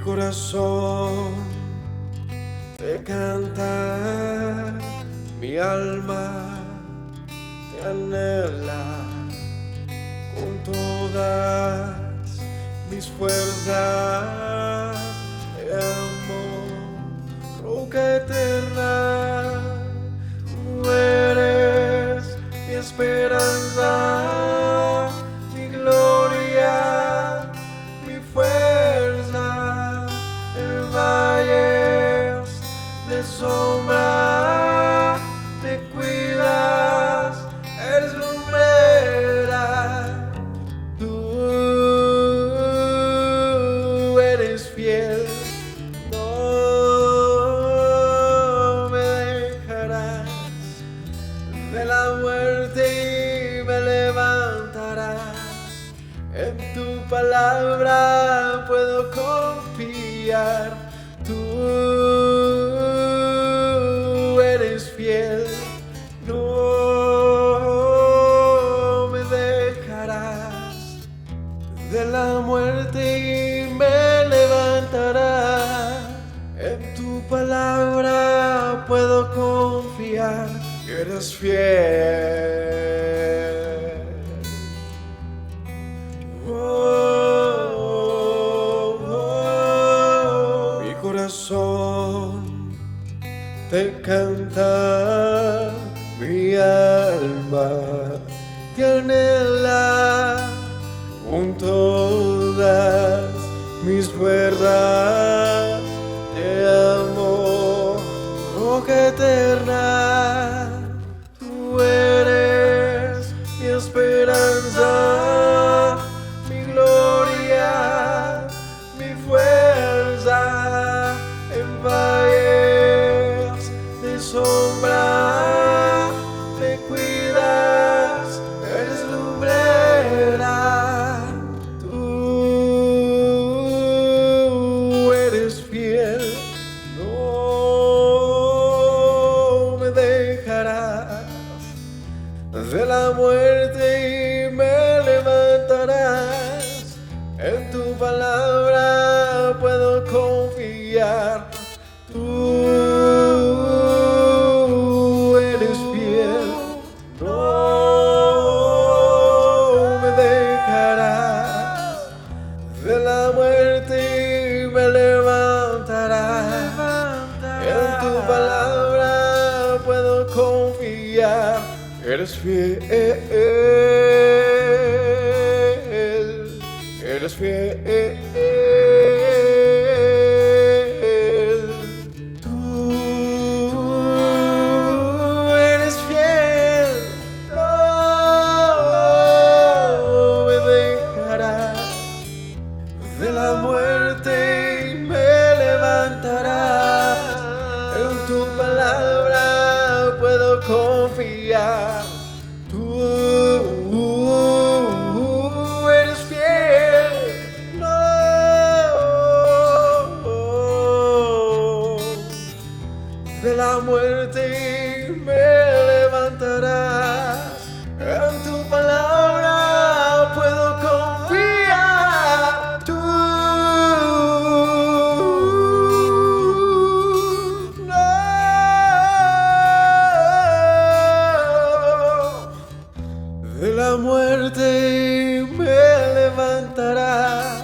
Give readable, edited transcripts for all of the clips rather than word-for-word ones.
corazón te canta, mi alma te anhela con todas mis fuerzas. Te amo, roca eterna, tú eres mi esperanza, mi gloria, mi fuerza. En valles de sombra te cuidas, eres lumbrera. Tú eres fiel, no me dejarás. De la muerte me levantarás. En tu palabra puedo confiar. Tú eres fiel, no me dejarás. De la muerte me levantarás. En tu palabra puedo confiar. Eres fiel. Mi corazón te canta, mi alma te anhela con todas mis fuerzas. Te amo, roca eterna, tú eres mi esperanza, mi gloria, mi fuerza. En valles de sombra te cuidas, eres lumbrera. Tú eres fiel, no me dejarás. De la muerte me levantarás. En tu palabra puedo confiar. Tú eres fiel, no me dejarás. De la muerte me levantarás. En tu palabra puedo confiar. Eres fiel, eres fiel. Tú eres fiel, no me dejarás. De la muerte me levantarás. En tu palabra puedo confiar. Tú eres fiel, no de la muerte me levantarás. En tu palabra puedo confiar. Tú no de la muerte me levantarás.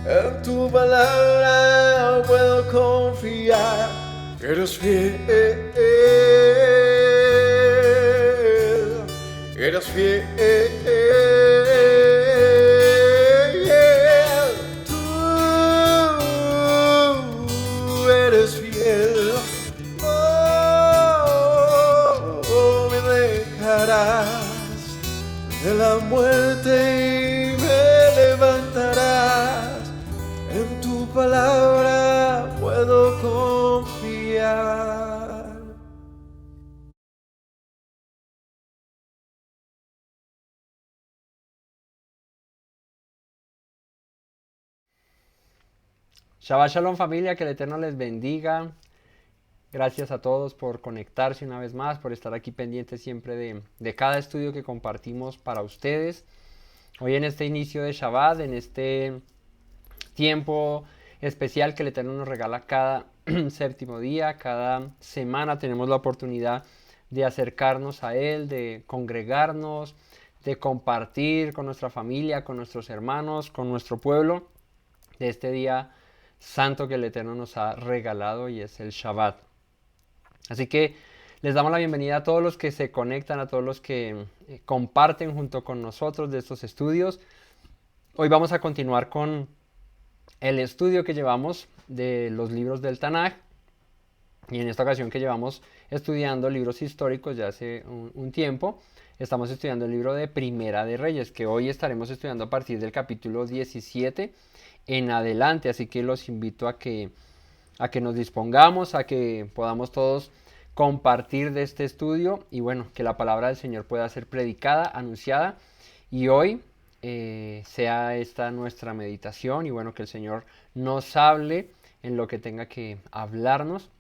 En tu palabra puedo confiar. Eres fiel, eres fiel. Tú eres fiel, no me dejarás. De la muerte me levantarás. En tu palabra puedo confiar. Shabbat Shalom familia, que el Eterno les bendiga. Gracias a todos por conectarse una vez más, por estar aquí pendientes siempre de cada estudio que compartimos para ustedes. Hoy en este inicio de Shabbat, en este tiempo especial que el Eterno nos regala cada séptimo día, cada semana tenemos la oportunidad de acercarnos a Él, de congregarnos, de compartir con nuestra familia, con nuestros hermanos, con nuestro pueblo, de este día santo que el Eterno nos ha regalado y es el Shabbat. Así que les damos la bienvenida a todos los que se conectan, a todos los que comparten junto con nosotros de estos estudios. Hoy vamos a continuar con el estudio que llevamos de los libros del Tanaj, y en esta ocasión que llevamos estudiando libros históricos ya hace un tiempo, estamos estudiando el libro de Primera de Reyes, que hoy estaremos estudiando a partir del capítulo 17 en adelante, así que los invito a que nos dispongamos, a que podamos todos compartir de este estudio y bueno, que la palabra del Señor pueda ser predicada, anunciada, y hoy sea esta nuestra meditación y bueno, que el Señor nos hable en lo que tenga que hablarnos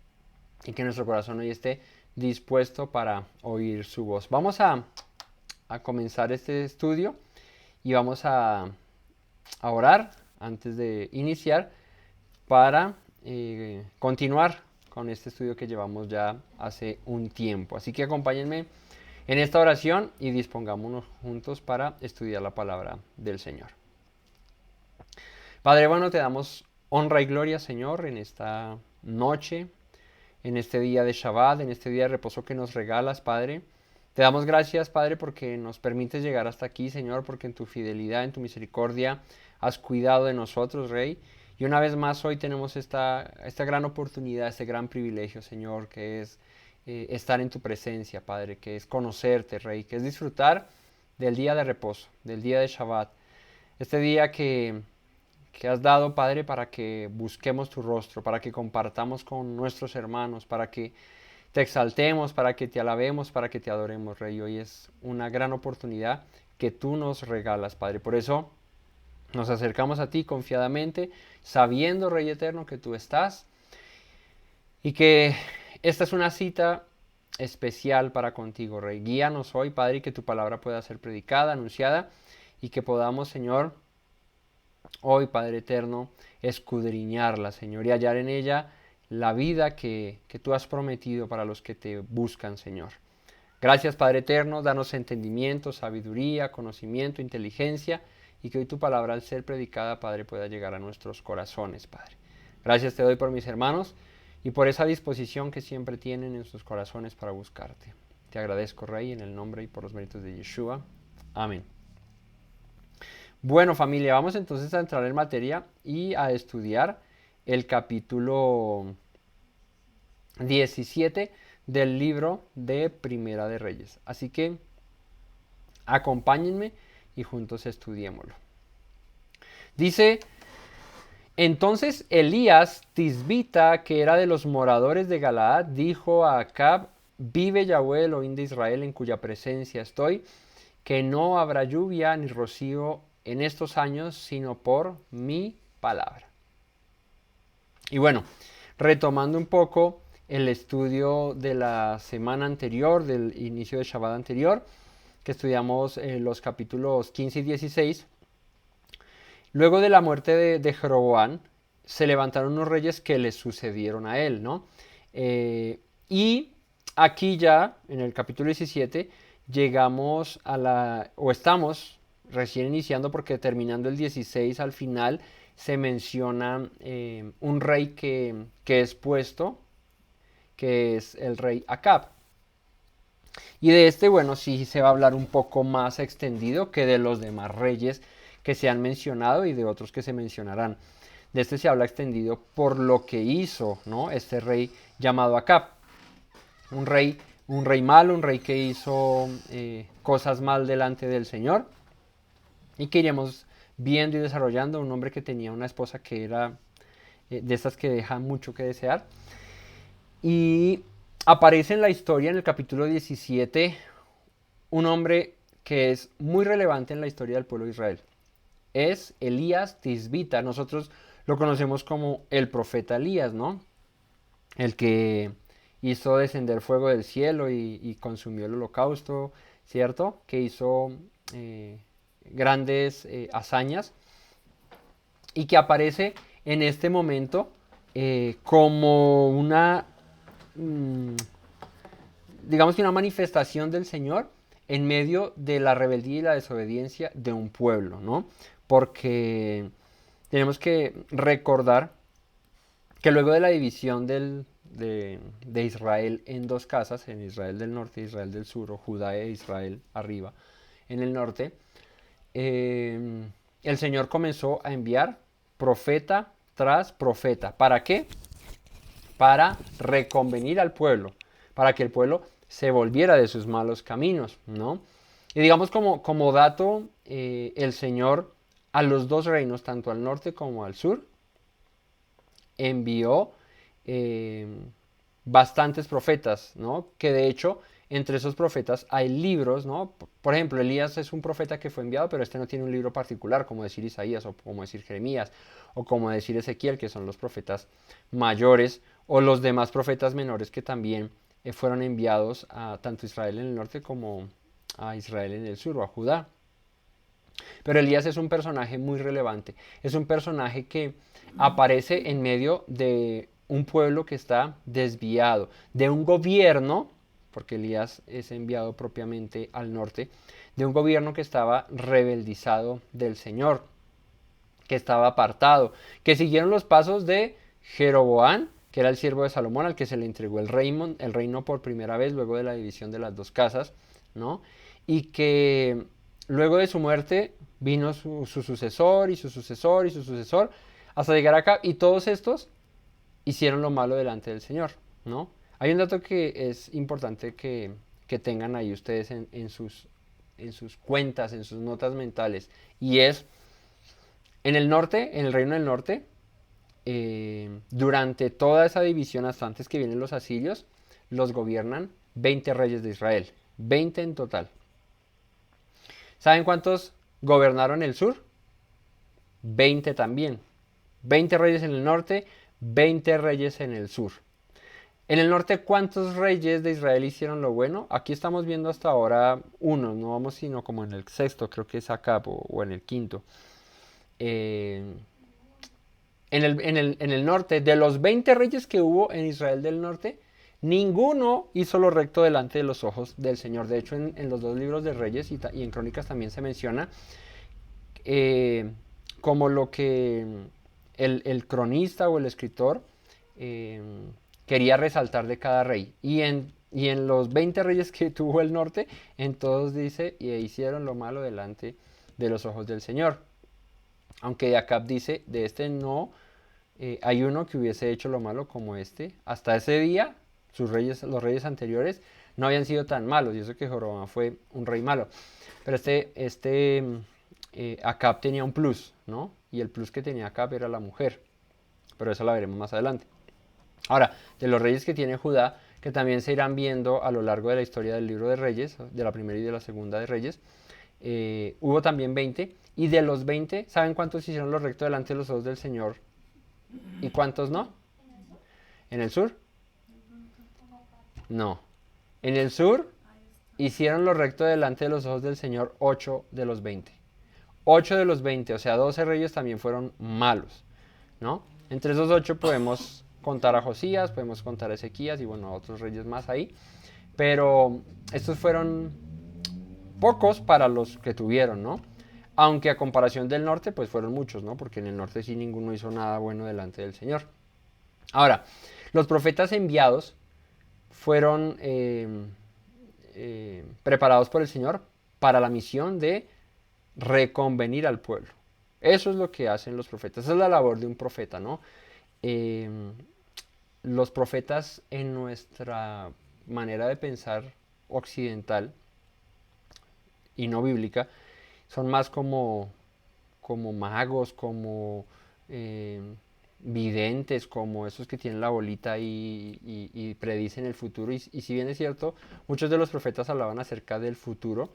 y que nuestro corazón hoy esté dispuesto para oír su voz. Vamos a comenzar este estudio y vamos a orar antes de iniciar para continuar con este estudio que llevamos ya hace un tiempo. Así que acompáñenme en esta oración y dispongámonos juntos para estudiar la palabra del Señor. Padre bueno, te damos honra y gloria, Señor, en esta noche, en este día de Shabbat, en este día de reposo que nos regalas, Padre. Te damos gracias, Padre, porque nos permites llegar hasta aquí, Señor, porque en tu fidelidad, en tu misericordia, has cuidado de nosotros, Rey. Y una vez más hoy tenemos esta gran oportunidad, este gran privilegio, Señor, que es estar en tu presencia, Padre, que es conocerte, Rey, que es disfrutar del día de reposo, del día de Shabbat. Este día que has dado, Padre, para que busquemos tu rostro, para que compartamos con nuestros hermanos, para que te exaltemos, para que te alabemos, para que te adoremos, Rey. Hoy es una gran oportunidad que tú nos regalas, Padre. Por eso nos acercamos a ti confiadamente, sabiendo, Rey eterno, que tú estás y que esta es una cita especial para contigo, Rey. Guíanos hoy, Padre, y que tu palabra pueda ser predicada, anunciada y que podamos, Señor, hoy, Padre eterno, escudriñarla, Señor, y hallar en ella la vida que tú has prometido para los que te buscan, Señor. Gracias, Padre eterno, danos entendimiento, sabiduría, conocimiento, inteligencia, y que hoy tu palabra, al ser predicada, Padre, pueda llegar a nuestros corazones, Padre. Gracias te doy por mis hermanos y por esa disposición que siempre tienen en sus corazones para buscarte. Te agradezco, Rey, en el nombre y por los méritos de Yeshua. Amén. Bueno, familia, vamos entonces a entrar en materia y a estudiar el capítulo 17 del libro de Primera de Reyes. Así que acompáñenme y juntos estudiémoslo. Dice: entonces Elías Tisbita, que era de los moradores de Galaad, dijo a Acab: vive Yahweh Elohim de Israel, en cuya presencia estoy, que no habrá lluvia ni rocío en estos años, sino por mi palabra. Y bueno, retomando un poco el estudio de la semana anterior, del inicio de Shabbat anterior, que estudiamos los capítulos 15 y 16, luego de la muerte de Jeroboam, se levantaron unos reyes que le sucedieron a él, ¿no? Y aquí ya, en el capítulo 17, llegamos estamos recién iniciando, porque terminando el 16 al final se menciona un rey que es puesto, que es el rey Acab. Y de este, bueno, sí se va a hablar un poco más extendido que de los demás reyes que se han mencionado y de otros que se mencionarán. De este se habla extendido por lo que hizo, ¿no?, este rey llamado Acab. Un rey malo, un rey que hizo cosas mal delante del Señor, y que iremos viendo y desarrollando. Un hombre que tenía una esposa que era de estas que dejan mucho que desear. Y aparece en la historia, en el capítulo 17, un hombre que es muy relevante en la historia del pueblo de Israel. Es Elías Tisbita. Nosotros lo conocemos como el profeta Elías, ¿no? El que hizo descender fuego del cielo y consumió el holocausto, ¿cierto? Que hizo grandes hazañas, y que aparece en este momento como una, digamos que una manifestación del Señor en medio de la rebeldía y la desobediencia de un pueblo, ¿no? Porque tenemos que recordar que luego de la división de Israel en dos casas, en Israel del norte e Israel del sur, o Judá e Israel arriba, en el norte, el Señor comenzó a enviar profeta tras profeta. ¿Para qué? Para reconvenir al pueblo, para que el pueblo se volviera de sus malos caminos, ¿no? Y digamos como dato, el Señor a los dos reinos, tanto al norte como al sur, envió bastantes profetas, ¿no? Que de hecho entre esos profetas hay libros, ¿no? Por ejemplo, Elías es un profeta que fue enviado, pero este no tiene un libro particular, como decir Isaías, o como decir Jeremías, o como decir Ezequiel, que son los profetas mayores, o los demás profetas menores que también fueron enviados a tanto Israel en el norte como a Israel en el sur, o a Judá. Pero Elías es un personaje muy relevante, es un personaje que aparece en medio de un pueblo que está desviado, de un gobierno, porque Elías es enviado propiamente al norte, de un gobierno que estaba rebeldizado del Señor, que estaba apartado, que siguieron los pasos de Jeroboam, que era el siervo de Salomón, al que se le entregó el reino por primera vez luego de la división de las dos casas, ¿no? Y que luego de su muerte vino su sucesor y su sucesor y su sucesor, hasta llegar acá, y todos estos hicieron lo malo delante del Señor, ¿no? Hay un dato que es importante que tengan ahí ustedes en sus cuentas, en sus notas mentales, y es, en el norte, en el reino del norte, durante toda esa división, hasta antes que vienen los asirios, los gobiernan 20 reyes de Israel, 20 en total. ¿Saben cuántos gobernaron el sur? 20 también. 20 reyes en el norte, 20 reyes en el sur. En el norte, ¿cuántos reyes de Israel hicieron lo bueno? Aquí estamos viendo hasta ahora uno, no vamos sino como en el sexto, creo que es Acab, o en el quinto. En el norte, de los 20 reyes que hubo en Israel del norte, ninguno hizo lo recto delante de los ojos del Señor. De hecho, en los dos libros de Reyes y en Crónicas también se menciona como lo que el cronista o el escritor quería resaltar de cada rey. Y en los 20 reyes que tuvo el norte, en todos dice, y hicieron lo malo delante de los ojos del Señor. Aunque de Acab dice, de este no hay uno que hubiese hecho lo malo como este. Hasta ese día, los reyes anteriores no habían sido tan malos, y eso que Jeroboam fue un rey malo. Pero Acab tenía un plus, ¿no? Y el plus que tenía Acab era la mujer. Pero eso la veremos más adelante. Ahora, de los reyes que tiene Judá, que también se irán viendo a lo largo de la historia del libro de Reyes, de la primera y de la segunda de Reyes, hubo también 20, y de los 20, ¿saben cuántos hicieron lo recto delante de los ojos del Señor? ¿Y cuántos no? ¿En el sur? No. En el sur hicieron lo recto delante de los ojos del Señor 8 de los 20. 8 de los 20, o sea, 12 reyes también fueron malos, ¿no? Entre esos 8 podemos contar a Josías, podemos contar a Ezequías y bueno, a otros reyes más ahí. Pero estos fueron pocos para los que tuvieron, ¿no? Aunque a comparación del norte, pues fueron muchos, ¿no? Porque en el norte sí ninguno hizo nada bueno delante del Señor. Ahora, los profetas enviados fueron preparados por el Señor para la misión de reconvenir al pueblo. Eso es lo que hacen los profetas. Esa es la labor de un profeta, ¿no? Los profetas en nuestra manera de pensar occidental y no bíblica son más como magos, como videntes, como esos que tienen la bolita y predicen el futuro. Y si bien es cierto, muchos de los profetas hablaban acerca del futuro,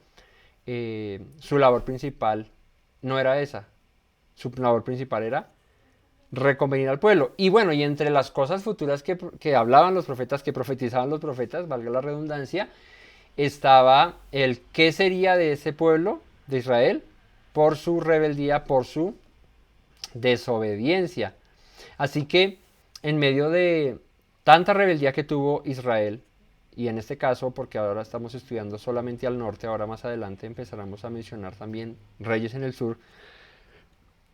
su labor principal no era esa. Su labor principal era reconvenir al pueblo. Y bueno, y entre las cosas futuras que hablaban los profetas, que profetizaban los profetas, valga la redundancia, estaba el qué sería de ese pueblo de Israel por su rebeldía, por su desobediencia. Así que en medio de tanta rebeldía que tuvo Israel, y en este caso, porque ahora estamos estudiando solamente al norte, ahora más adelante empezaremos a mencionar también reyes en el sur,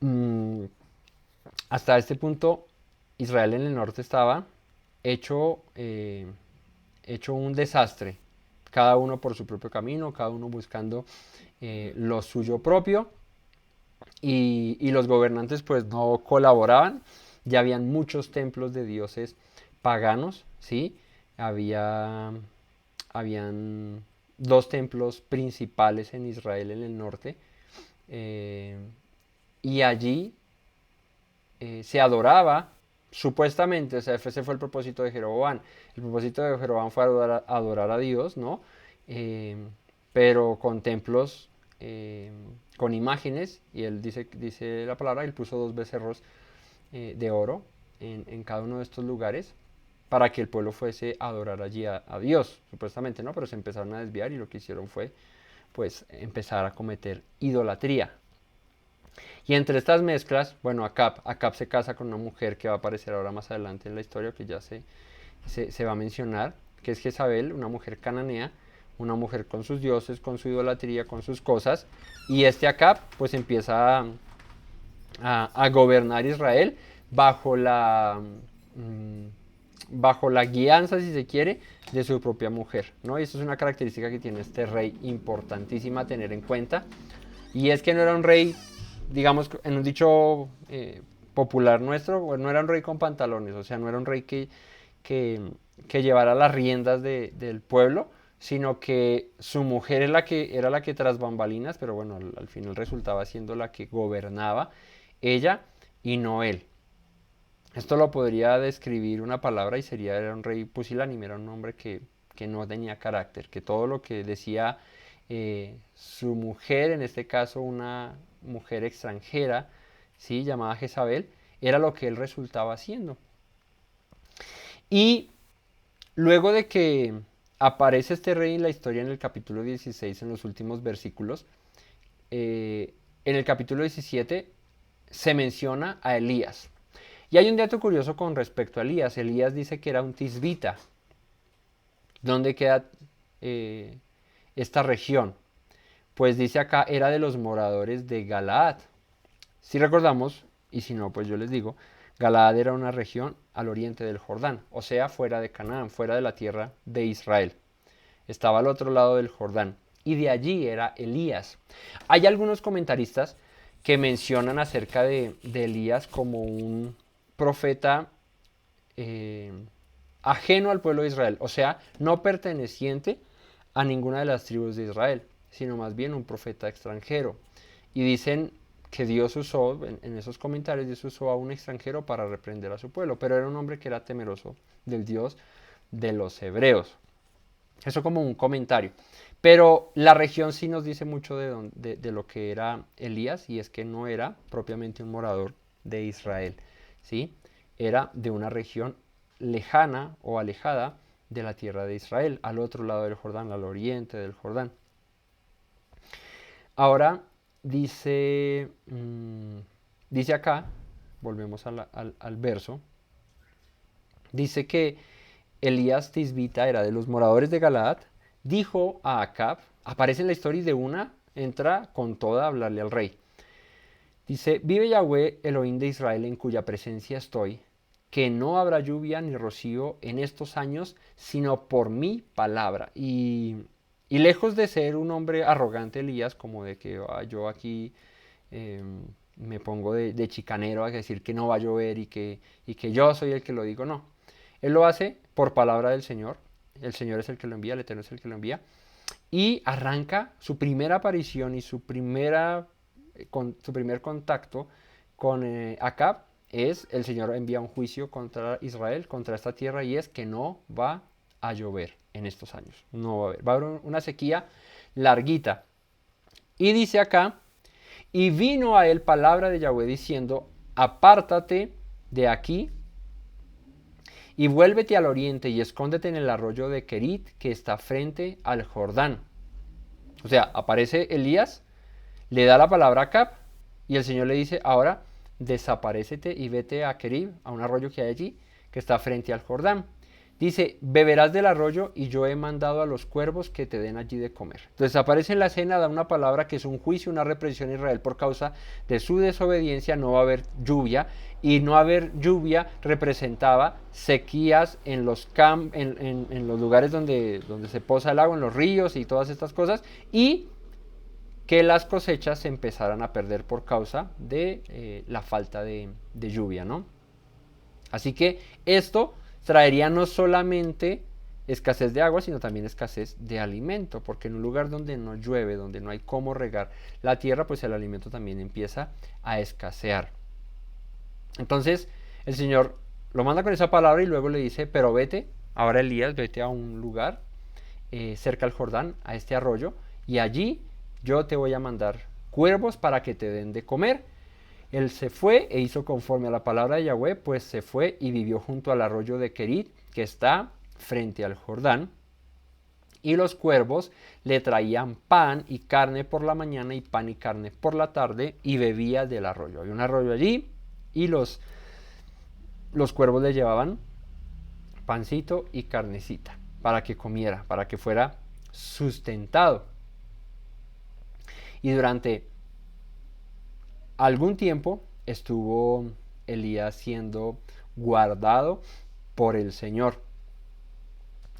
mm, hasta este punto Israel en el norte estaba hecho, hecho un desastre, cada uno por su propio camino, cada uno buscando lo suyo propio, y los gobernantes pues no colaboraban. Ya habían muchos templos de dioses paganos, ¿sí? Habían dos templos principales en Israel en el norte, eh, y allí se adoraba supuestamente, o sea, ese fue el propósito de Jeroboam. El propósito de Jeroboam fue adorar a Dios, ¿no? Eh, pero con templos, con imágenes, y él dice la palabra, él puso dos becerros de oro en cada uno de estos lugares para que el pueblo fuese a adorar allí a Dios, supuestamente, ¿no? Pero se empezaron a desviar y lo que hicieron fue, pues, empezar a cometer idolatría. Y entre estas mezclas, bueno, Acab se casa con una mujer que va a aparecer ahora más adelante en la historia, que ya se va a mencionar, que es Jezabel, una mujer cananea, una mujer con sus dioses, con su idolatría, con sus cosas, y este Acab pues empieza a gobernar Israel bajo bajo la guianza, si se quiere, de su propia mujer, ¿no? Y eso es una característica que tiene este rey importantísima a tener en cuenta, y es que no era un rey, digamos, en un dicho popular nuestro, no era un rey con pantalones, o sea, no era un rey que, que llevara las riendas del pueblo, sino que su mujer era la que tras bambalinas, pero bueno, al final resultaba siendo la que gobernaba, ella y no él. Esto lo podría describir una palabra y era un rey pusilánime, era un hombre que no tenía carácter, que todo lo que decía su mujer, en este caso una mujer extranjera, ¿sí? Llamada Jezabel, era lo que él resultaba haciendo. Y luego de que aparece este rey en la historia en el capítulo 16, en los últimos versículos, en el capítulo 17 se menciona a Elías. Y hay un dato curioso con respecto a Elías. Elías dice que era un tisbita. ¿Dónde queda esta región? Pues dice acá, era de los moradores de Galaad. Si recordamos, y si no, pues yo les digo, Galaad era una región al oriente del Jordán, o sea, fuera de Canaán, fuera de la tierra de Israel. Estaba al otro lado del Jordán. Y de allí era Elías. Hay algunos comentaristas que mencionan acerca de Elías como un profeta ajeno al pueblo de Israel, o sea, no perteneciente a ninguna de las tribus de Israel, sino más bien un profeta extranjero. Y dicen que Dios usó, en esos comentarios, Dios usó a un extranjero para reprender a su pueblo, pero era un hombre que era temeroso del Dios de los hebreos. Eso como un comentario. Pero la región sí nos dice mucho de lo que era Elías, y es que no era propiamente un morador de Israel, ¿sí? Era de una región lejana o alejada de la tierra de Israel, al otro lado del Jordán, al oriente del Jordán. Ahora dice acá, volvemos al verso, dice que Elías Tisbita era de los moradores de Galaad, dijo a Acab, aparece en la historia y de una entra con toda a hablarle al rey. Dice, vive Yahweh Elohim de Israel, en cuya presencia estoy, que no habrá lluvia ni rocío en estos años, sino por mi palabra. Y lejos de ser un hombre arrogante, Elías, como de que yo aquí me pongo de chicanero a decir que no va a llover y que yo soy el que lo digo, no. Él lo hace por palabra del Señor. El Señor es el que lo envía, el Eterno es el que lo envía. Y arranca su primera aparición y su primer contacto con Acab. Es el Señor envía un juicio contra Israel, contra esta tierra, y es que no va a llover en estos años. No va a haber una sequía larguita. Y dice acá, y vino a él palabra de Yahweh diciendo, apártate de aquí y vuélvete al oriente y escóndete en el arroyo de Kerit que está frente al Jordán. O sea, aparece Elías, le da la palabra a Acab y el Señor le dice, ahora desaparécete y vete a Kerib, a un arroyo que hay allí, que está frente al Jordán. Dice, beberás del arroyo y yo he mandado a los cuervos que te den allí de comer. Entonces aparece en la escena, da una palabra que es un juicio, una represión a Israel por causa de su desobediencia. No va a haber lluvia, y no haber lluvia representaba sequías en los, en los lugares donde se posa el agua, en los ríos y todas estas cosas, y que las cosechas se empezaran a perder por causa de la falta de lluvia, ¿no? Así que esto traería no solamente escasez de agua, sino también escasez de alimento, porque en un lugar donde no llueve, donde no hay cómo regar la tierra, pues el alimento también empieza a escasear. Entonces el Señor lo manda con esa palabra y luego le dice, pero vete, ahora Elías, vete a un lugar cerca al Jordán, a este arroyo, y allí yo te voy a mandar cuervos para que te den de comer. Él se fue e hizo conforme a la palabra de Yahweh, pues se fue y vivió junto al arroyo de Kerit, que está frente al Jordán. Y los cuervos le traían pan y carne por la mañana y pan y carne por la tarde, y bebía del arroyo. Había un arroyo allí y los cuervos le llevaban pancito y carnecita para que comiera, para que fuera sustentado. Y durante algún tiempo estuvo Elías siendo guardado por el Señor.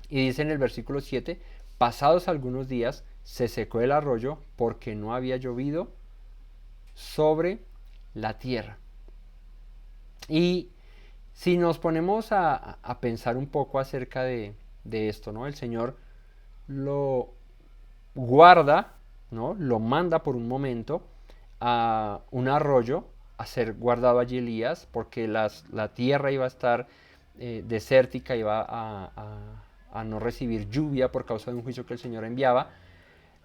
Y dice en el versículo 7, pasados algunos días se secó el arroyo porque no había llovido sobre la tierra. Y si nos ponemos a pensar un poco acerca de esto, ¿no? El Señor lo guarda, ¿no? Lo manda por un momento a un arroyo a ser guardado allí Elías, porque la tierra iba a estar desértica, iba a no recibir lluvia por causa de un juicio que el Señor enviaba.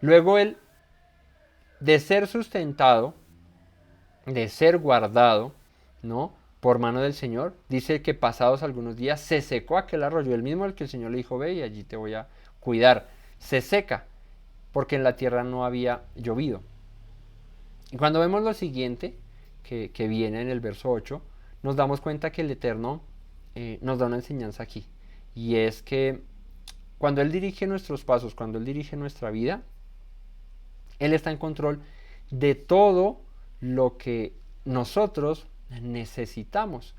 Luego él, de ser sustentado, de ser guardado, ¿no? Por mano del Señor, dice que pasados algunos días se secó aquel arroyo, el mismo al que el Señor le dijo, ve y allí te voy a cuidar. Se seca, porque en la tierra no había llovido. Y cuando vemos lo siguiente, que viene en el verso 8, nos damos cuenta que el Eterno nos da una enseñanza aquí. Y es que cuando Él dirige nuestros pasos, cuando Él dirige nuestra vida, Él está en control de todo lo que nosotros necesitamos.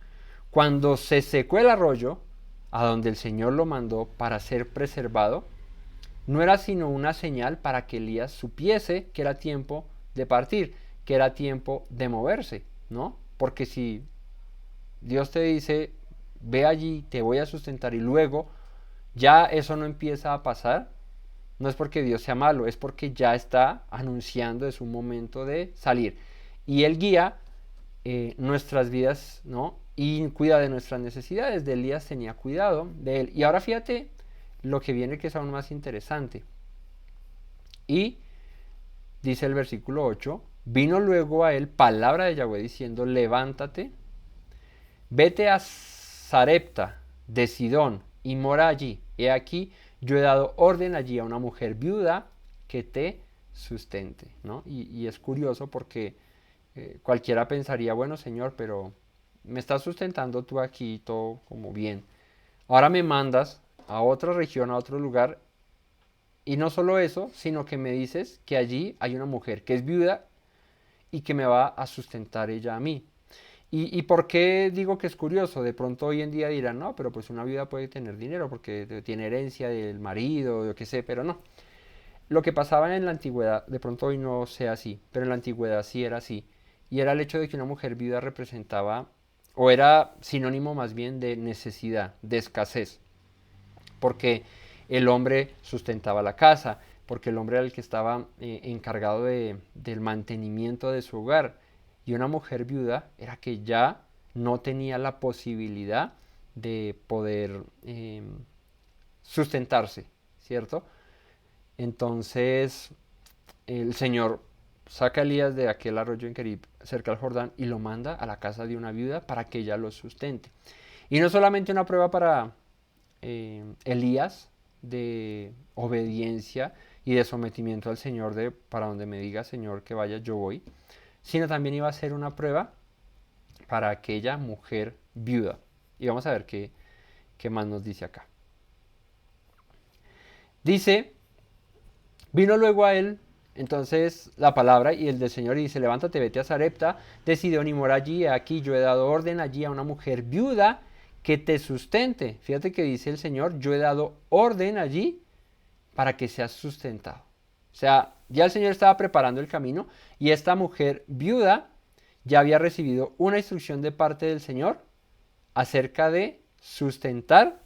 Cuando se secó el arroyo, a donde el Señor lo mandó para ser preservado, no era sino una señal para que Elías supiese que era tiempo de partir, que era tiempo de moverse, ¿no? Porque si Dios te dice, ve allí, te voy a sustentar, y luego ya eso no empieza a pasar, no es porque Dios sea malo, es porque ya está anunciando es un momento de salir. Y Él guía nuestras vidas, ¿no? Y cuida de nuestras necesidades. De Elías tenía cuidado de él. Y ahora fíjate lo que viene, que es aún más interesante. Y dice el versículo 8, vino luego a él palabra de Yahweh diciendo, levántate, vete a Sarepta de Sidón y mora allí. He aquí, yo he dado orden allí a una mujer viuda que te sustente, ¿no? Y es curioso porque cualquiera pensaría, bueno, Señor, pero me estás sustentando tú aquí todo como bien. Ahora me mandas a otra región, a otro lugar, y no solo eso, sino que me dices que allí hay una mujer que es viuda y que me va a sustentar ella a mí. ¿Y por qué digo que es curioso? De pronto hoy en día dirán, no, pero pues una viuda puede tener dinero porque tiene herencia del marido, yo qué sé, pero no. Lo que pasaba en la antigüedad, de pronto hoy no sea así, pero en la antigüedad sí era así. Y era el hecho de que una mujer viuda representaba, o era sinónimo más bien de necesidad, de escasez. Porque el hombre sustentaba la casa, porque el hombre era el que estaba encargado del mantenimiento de su hogar. Y una mujer viuda era que ya no tenía la posibilidad de poder sustentarse, ¿cierto? Entonces el Señor saca a Elías de aquel arroyo en Kerib, cerca al Jordán, y lo manda a la casa de una viuda para que ella lo sustente. Y no solamente una prueba para Elías de obediencia y de sometimiento al Señor, de para donde me diga Señor que vaya yo voy, sino también iba a ser una prueba para aquella mujer viuda. Y vamos a ver qué más nos dice acá. Dice, vino luego a él entonces la palabra y el del Señor y dice, levántate, vete a Sarepta de Sidón y mora allí. Aquí yo he dado orden allí a una mujer viuda que te sustente. Fíjate que dice el Señor, yo he dado orden allí para que seas sustentado. O sea, ya el Señor estaba preparando el camino y esta mujer viuda ya había recibido una instrucción de parte del Señor acerca de sustentar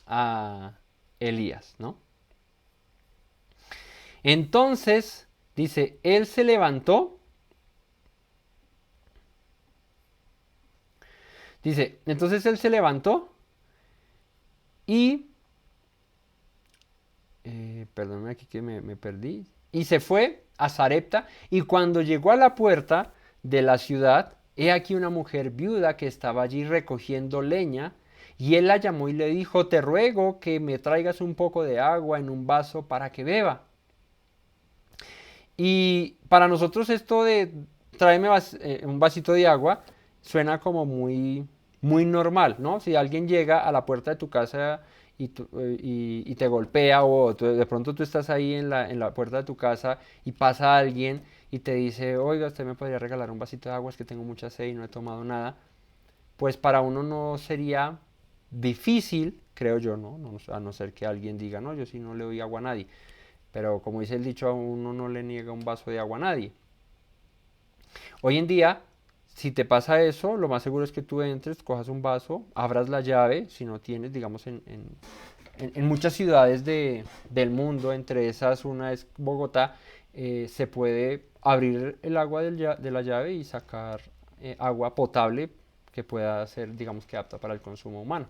a Elías, ¿no? Entonces, dice, él se levantó. Dice, entonces él se levantó y... perdóname aquí que me perdí. Y se fue a Sarepta y cuando llegó a la puerta de la ciudad, he aquí una mujer viuda que estaba allí recogiendo leña y él la llamó y le dijo, te ruego que me traigas un poco de agua en un vaso para que beba. Y para nosotros esto de tráeme un vasito de agua suena como muy normal, ¿no? Si alguien llega a la puerta de tu casa y te golpea o de pronto tú estás ahí en la puerta de tu casa y pasa alguien y te dice, oiga, usted me podría regalar un vasito de agua, es que tengo mucha sed y no he tomado nada, pues para uno no sería difícil, creo yo, ¿no? A no ser que alguien diga, no, yo sí no le doy agua a nadie. Pero como dice el dicho, a uno no le niega un vaso de agua a nadie. Hoy en día, si te pasa eso, lo más seguro es que tú entres, cojas un vaso, abras la llave, si no tienes, digamos, en muchas ciudades del mundo, entre esas una es Bogotá, se puede abrir el agua de la llave y sacar agua potable que pueda ser, digamos que apta para el consumo humano.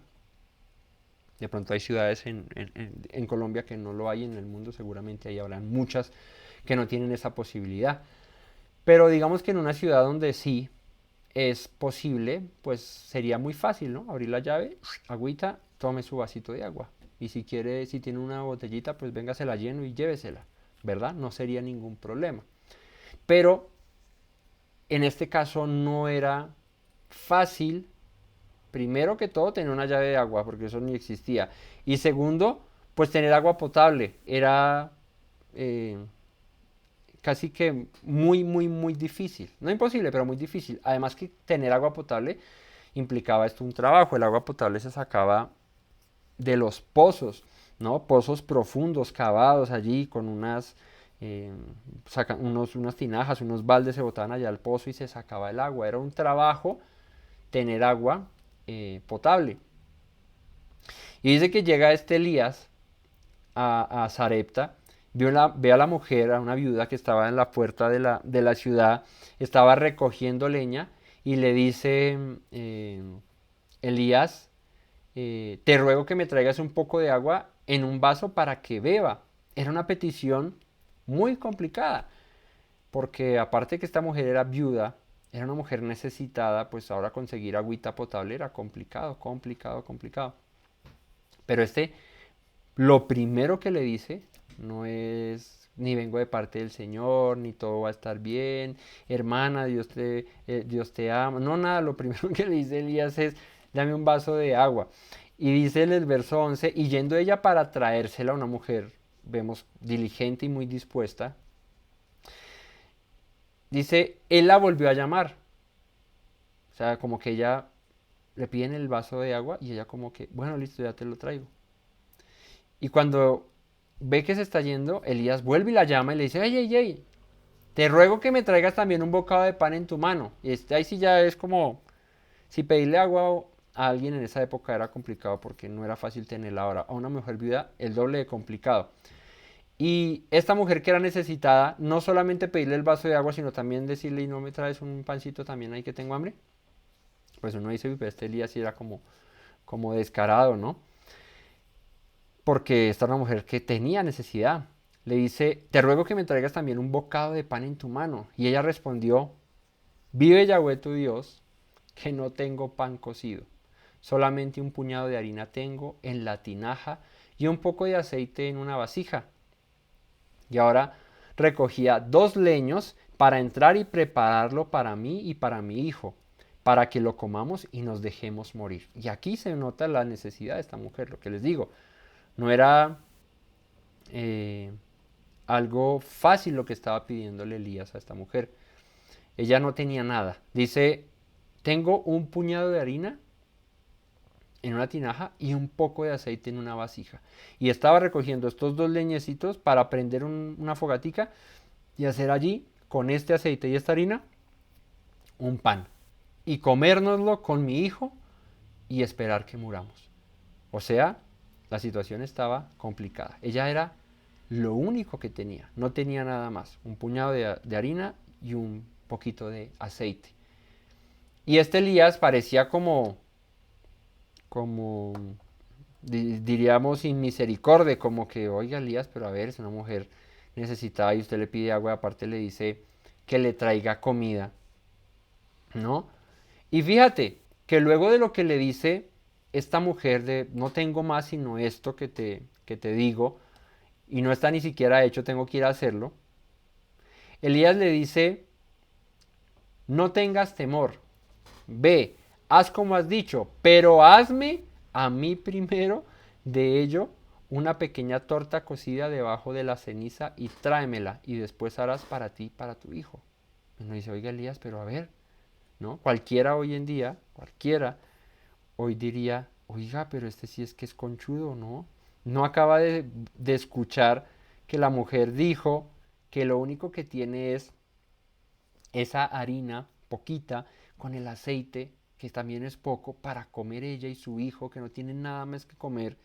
De pronto hay ciudades en Colombia que no lo hay, en el mundo seguramente ahí habrán muchas que no tienen esa posibilidad. Pero digamos que en una ciudad donde sí es posible, pues sería muy fácil, ¿no? Abrir la llave, agüita, tome su vasito de agua. Y si quiere, si tiene una botellita, pues véngasela lleno y llévesela, ¿verdad? No sería ningún problema. Pero en este caso no era fácil. Primero que todo, tener una llave de agua, porque eso ni existía. Y segundo, pues tener agua potable. Era casi que muy difícil. No imposible, pero muy difícil. Además que tener agua potable implicaba esto un trabajo. El agua potable se sacaba de los pozos, ¿no? Pozos profundos, cavados allí con unas tinajas, unos baldes se botaban allá al pozo y se sacaba el agua. Era un trabajo tener agua potable. Y dice que llega este Elías a Sarepta, ve a la mujer, a una viuda que estaba en la puerta de la ciudad, estaba recogiendo leña y le dice, Elías, te ruego que me traigas un poco de agua en un vaso para que beba. Era una petición muy complicada, porque aparte que esta mujer era viuda, era una mujer necesitada, pues ahora conseguir agüita potable era complicado. Pero lo primero que le dice, no es ni vengo de parte del Señor, ni todo va a estar bien, hermana, Dios te ama. No, nada, lo primero que le dice Elías es, dame un vaso de agua. Y dice en el verso 11, y yendo ella para traérsela a una mujer, vemos, diligente y muy dispuesta, dice, él la volvió a llamar. O sea, como que ella le piden el vaso de agua y ella como que, bueno, listo, ya te lo traigo. Y cuando ve que se está yendo, Elías vuelve y la llama y le dice, hey, te ruego que me traigas también un bocado de pan en tu mano. Y ahí sí ya es como, si pedirle agua a alguien en esa época era complicado porque no era fácil tenerla ahora. A una mujer viuda el doble de complicado. Y esta mujer que era necesitada, no solamente pedirle el vaso de agua, sino también decirle, ¿y no me traes un pancito también ahí que tengo hambre? Pues uno dice, pero este Elías sí era como descarado, ¿no? Porque esta era una mujer que tenía necesidad. Le dice, te ruego que me traigas también un bocado de pan en tu mano. Y ella respondió, vive Yahweh tu Dios, que no tengo pan cocido. Solamente un puñado de harina tengo en la tinaja y un poco de aceite en una vasija. Y ahora recogía 2 leños para entrar y prepararlo para mí y para mi hijo, para que lo comamos y nos dejemos morir. Y aquí se nota la necesidad de esta mujer, lo que les digo. No era algo fácil lo que estaba pidiéndole Elías a esta mujer. Ella no tenía nada. Dice, tengo un puñado de harina en una tinaja y un poco de aceite en una vasija. Y estaba recogiendo estos dos leñecitos para prender una fogatica y hacer allí, con este aceite y esta harina, un pan. Y comérnoslo con mi hijo y esperar que muramos. O sea, la situación estaba complicada. Ella era lo único que tenía. No tenía nada más. Un puñado de harina y un poquito de aceite. Y este Elías parecía como diríamos sin misericordia, como que, oiga Elías, pero a ver, es una mujer necesitada y usted le pide agua, aparte le dice que le traiga comida, ¿no? Y fíjate que luego de lo que le dice esta mujer de no tengo más sino esto que te digo, y no está ni siquiera hecho, tengo que ir a hacerlo, Elías le dice, no tengas temor, ve, haz como has dicho, pero hazme a mí primero de ello una pequeña torta cocida debajo de la ceniza y tráemela y después harás para ti, para tu hijo. Y uno dice, oiga Elías, pero a ver, ¿no? Cualquiera hoy en día, cualquiera hoy diría, oiga, pero este sí es que es conchudo, ¿no? No acaba de escuchar que la mujer dijo que lo único que tiene es esa harina poquita con el aceite, que también es poco, para comer ella y su hijo, que no tienen nada más que comer.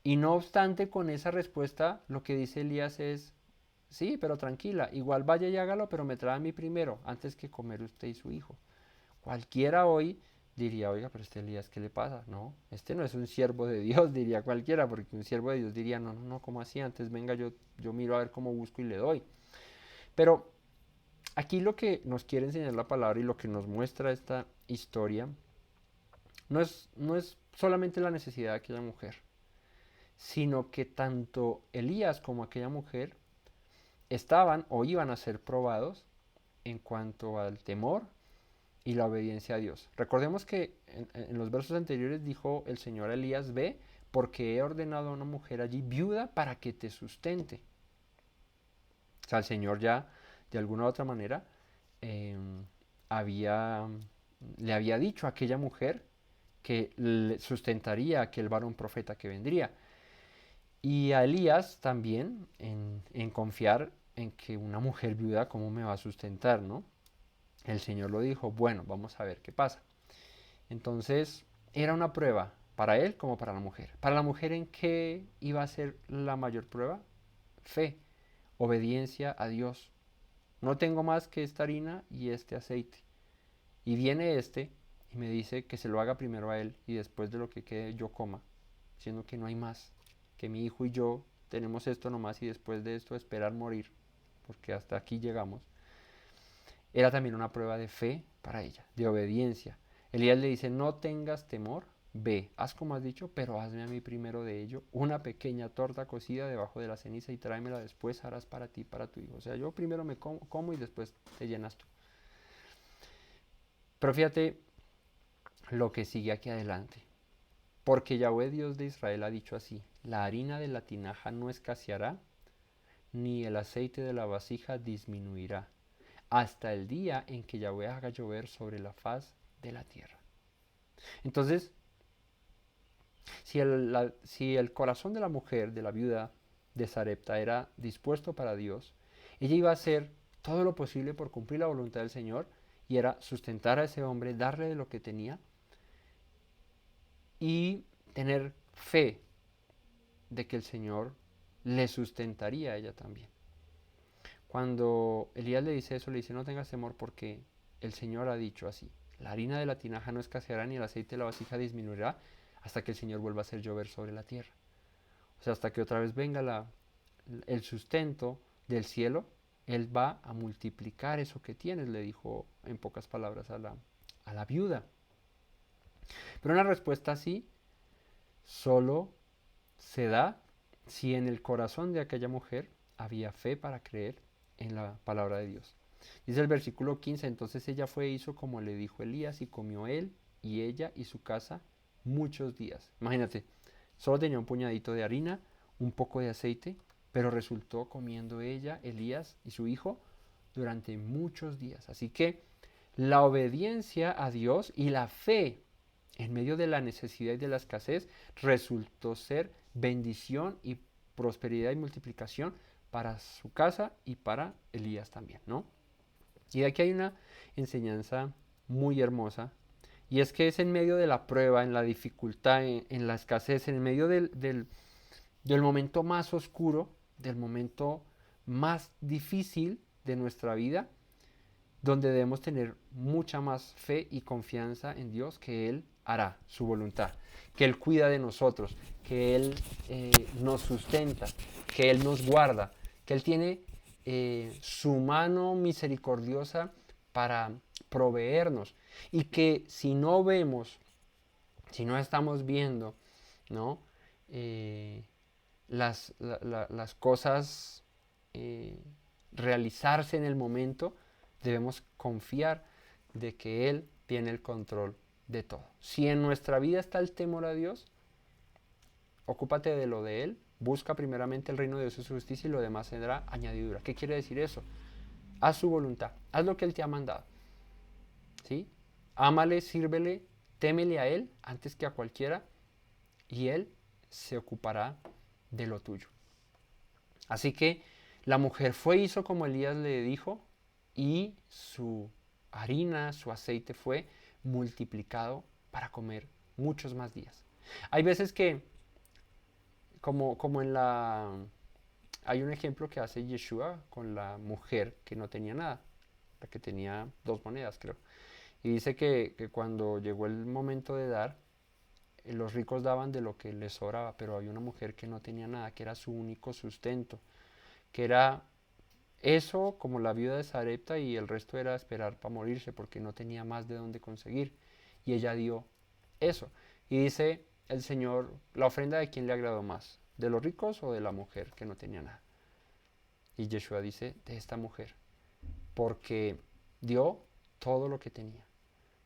Y no obstante, con esa respuesta, lo que dice Elías es, sí, pero tranquila, igual vaya y hágalo, pero me trae a mí primero, antes que comer usted y su hijo. Cualquiera hoy diría, oiga, pero este Elías, ¿qué le pasa? No, este no es un siervo de Dios, diría cualquiera, porque un siervo de Dios diría, no, no, no, ¿cómo así? Antes venga, yo miro a ver cómo busco y le doy. Pero aquí lo que nos quiere enseñar la palabra y lo que nos muestra esta historia no es solamente la necesidad de aquella mujer, sino que tanto Elías como aquella mujer estaban o iban a ser probados en cuanto al temor y la obediencia a Dios. Recordemos que en los versos anteriores dijo el Señor a Elías, ve, porque he ordenado a una mujer allí viuda para que te sustente. O sea, el Señor ya, de alguna u otra manera, eh, había, le había dicho a aquella mujer que le sustentaría a aquel varón profeta que vendría. Y a Elías también en confiar en que una mujer viuda, ¿cómo me va a sustentar, no? El Señor lo dijo, bueno, vamos a ver qué pasa. Entonces, era una prueba para él como para la mujer. Para la mujer, ¿en qué iba a ser la mayor prueba? Fe, obediencia a Dios. No tengo más que esta harina y este aceite. Y viene este y me dice que se lo haga primero a él y después de lo que quede yo coma, siendo que no hay más, que mi hijo y yo tenemos esto nomás y después de esto esperar morir, porque hasta aquí llegamos. Era también una prueba de fe para ella, de obediencia. Elías le dice, no tengas temor, ve, haz como has dicho, pero hazme a mí primero de ello una pequeña torta cocida debajo de la ceniza y tráemela después, harás para ti, para tu hijo. O sea, yo primero me como y después te llenas tú. Pero fíjate lo que sigue aquí adelante. Porque Yahweh Dios de Israel ha dicho así, la harina de la tinaja no escaseará, ni el aceite de la vasija disminuirá, hasta el día en que Yahweh haga llover sobre la faz de la tierra. Entonces, si el corazón de la mujer, de la viuda de Sarepta, era dispuesto para Dios, ella iba a hacer todo lo posible por cumplir la voluntad del Señor, y era sustentar a ese hombre, darle de lo que tenía, y tener fe de que el Señor le sustentaría a ella también. Cuando Elías le dice eso, le dice, no tengas temor porque el Señor ha dicho así. La harina de la tinaja no escaseará ni el aceite de la vasija disminuirá hasta que el Señor vuelva a hacer llover sobre la tierra. O sea, hasta que otra vez venga el sustento del cielo, Él va a multiplicar eso que tienes, le dijo en pocas palabras a la viuda. Pero una respuesta así solo se da si en el corazón de aquella mujer había fe para creer en la palabra de Dios. Dice el versículo 15, entonces ella fue e hizo como le dijo Elías y comió él y ella y su casa muchos días. Imagínate, solo tenía un puñadito de harina, un poco de aceite, pero resultó comiendo ella, Elías y su hijo durante muchos días. Así que la obediencia a Dios y la fe en medio de la necesidad y de la escasez resultó ser bendición y prosperidad y multiplicación para su casa y para Elías también, ¿no? Y aquí hay una enseñanza muy hermosa, y es que es en medio de la prueba, en la dificultad, en la escasez, en medio del momento más oscuro, del momento más difícil de nuestra vida, donde debemos tener mucha más fe y confianza en Dios, que Él hará su voluntad, que Él cuida de nosotros, que Él nos sustenta, que Él nos guarda, que Él tiene su mano misericordiosa para proveernos, y que si no vemos, si no estamos viendo, ¿no? Las cosas realizarse en el momento, debemos confiar de que Él tiene el control de todo. Si en nuestra vida está el temor a Dios, ocúpate de lo de Él, busca primeramente el reino de Dios y su justicia, y lo demás será añadidura. ¿Qué quiere decir eso? Haz su voluntad, haz lo que Él te ha mandado, ¿sí? Ámale, sírvele, témele a Él antes que a cualquiera, y Él se ocupará de lo tuyo. Así que la mujer fue, hizo como Elías le dijo, y su harina, su aceite fue multiplicado para comer muchos más días. Hay veces que, como en la... Hay un ejemplo que hace Yeshua con la mujer que no tenía nada, la que tenía 2 monedas, creo. Y dice que cuando llegó el momento de dar, los ricos daban de lo que les sobraba, pero había una mujer que no tenía nada, que era su único sustento, que era eso, como la viuda de Sarepta, y el resto era esperar para morirse porque no tenía más de dónde conseguir. Y ella dio eso. Y dice el Señor, ¿la ofrenda de quién le agradó más? ¿De los ricos o de la mujer que no tenía nada? Y Yeshua dice, de esta mujer, porque dio todo lo que tenía,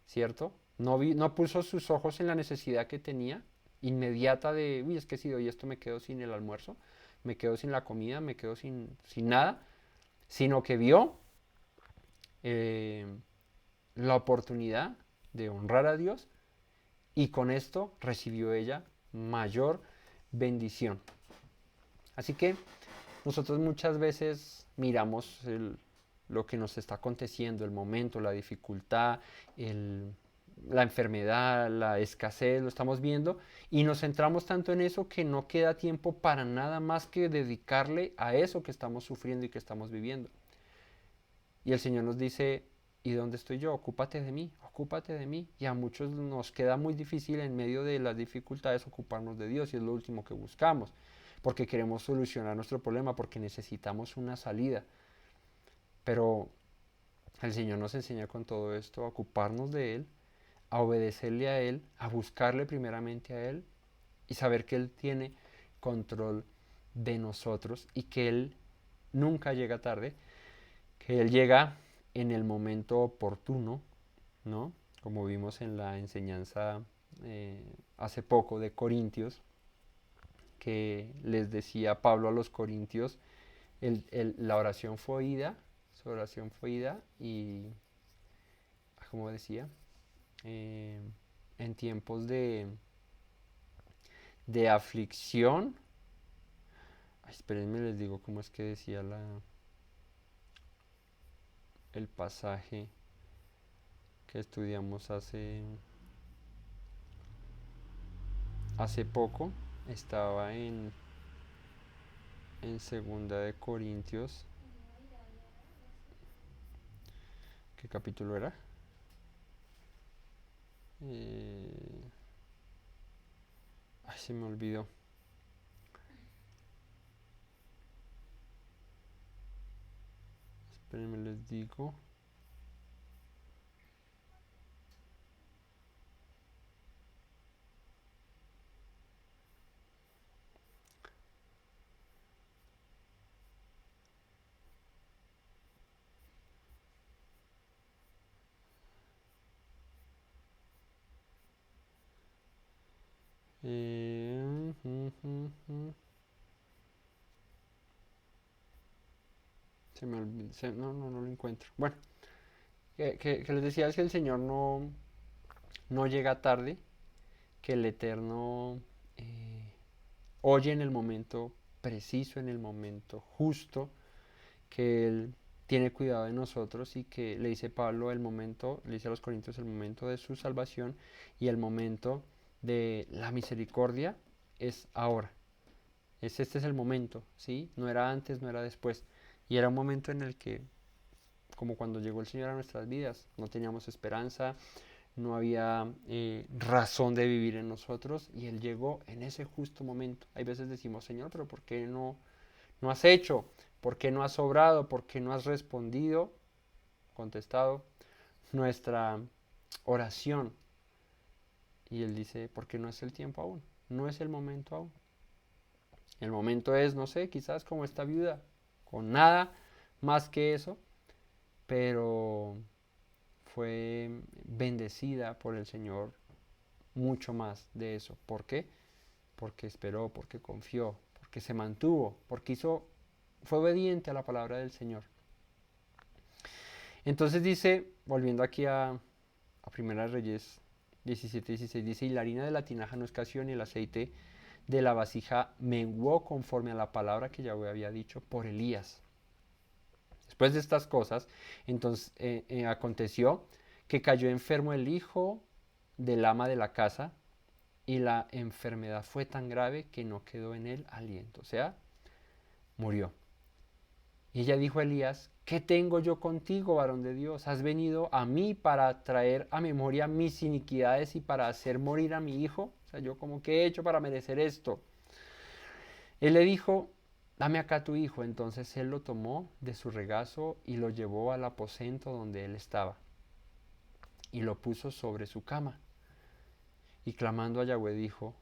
¿cierto? No puso sus ojos en la necesidad que tenía, inmediata de, uy, es que si doy esto me quedo sin el almuerzo, me quedo sin la comida, me quedo sin nada, sino que vio eh, la oportunidad de honrar a Dios, y con esto recibió ella mayor bendición. Así que nosotros muchas veces miramos lo que nos está aconteciendo, el momento, la dificultad, la enfermedad, la escasez, lo estamos viendo, y nos centramos tanto en eso que no queda tiempo para nada más que dedicarle a eso que estamos sufriendo y que estamos viviendo. Y el Señor nos dice, ¿y dónde estoy yo? Ocúpate de mí, ocúpate de mí. Y a muchos nos queda muy difícil en medio de las dificultades ocuparnos de Dios, y es lo último que buscamos, porque queremos solucionar nuestro problema, porque necesitamos una salida. Pero el Señor nos enseña con todo esto a ocuparnos de Él, a obedecerle a Él, a buscarle primeramente a Él, y saber que Él tiene control de nosotros, y que Él nunca llega tarde, que Él llega en el momento oportuno, ¿no? Como vimos en la enseñanza hace poco de Corintios, que les decía Pablo a los corintios, la oración fue oída, su oración fue oída, y, como decía, en tiempos de aflicción, espérenme, les digo cómo es que decía el pasaje que estudiamos hace poco. Estaba en segunda de Corintios. ¿Qué capítulo era? Se me olvidó. Espérenme, les digo. Eh, mm, mm, mm. Se me olvidó, no lo encuentro. Bueno, que les decía es que el Señor no llega tarde, que el Eterno oye en el momento preciso, en el momento justo, que Él tiene cuidado de nosotros y que le dice Pablo el momento, le dice a los Corintios el momento de su salvación y el momento de la misericordia es ahora. Este es el momento, ¿sí? No era antes, no era después. Y era un momento en el que, como cuando llegó el Señor a nuestras vidas, no teníamos esperanza, no había razón de vivir en nosotros y Él llegó en ese justo momento. Hay veces decimos, Señor, pero ¿por qué no has hecho? ¿Por qué no has obrado? ¿Por qué no has respondido, contestado nuestra oración? Y Él dice, porque no es el tiempo aún, no es el momento aún. El momento es, no sé, quizás como esta viuda, con nada más que eso, pero fue bendecida por el Señor mucho más de eso. ¿Por qué? Porque esperó, porque confió, porque se mantuvo, porque fue obediente a la palabra del Señor. Entonces dice, volviendo aquí a Primera Reyes 17:16, dice, y la harina de la tinaja no escaseó ni el aceite de la vasija menguó conforme a la palabra que Yahweh había dicho por Elías. Después de estas cosas, entonces aconteció que cayó enfermo el hijo del ama de la casa y la enfermedad fue tan grave que no quedó en él aliento, o sea, murió. Y ella dijo a Elías, ¿qué tengo yo contigo, varón de Dios? ¿Has venido a mí para traer a memoria mis iniquidades y para hacer morir a mi hijo? O sea, yo como que he hecho para merecer esto. Él le dijo, dame acá tu hijo. Entonces él lo tomó de su regazo y lo llevó al aposento donde él estaba y lo puso sobre su cama. Y clamando a Yahweh dijo,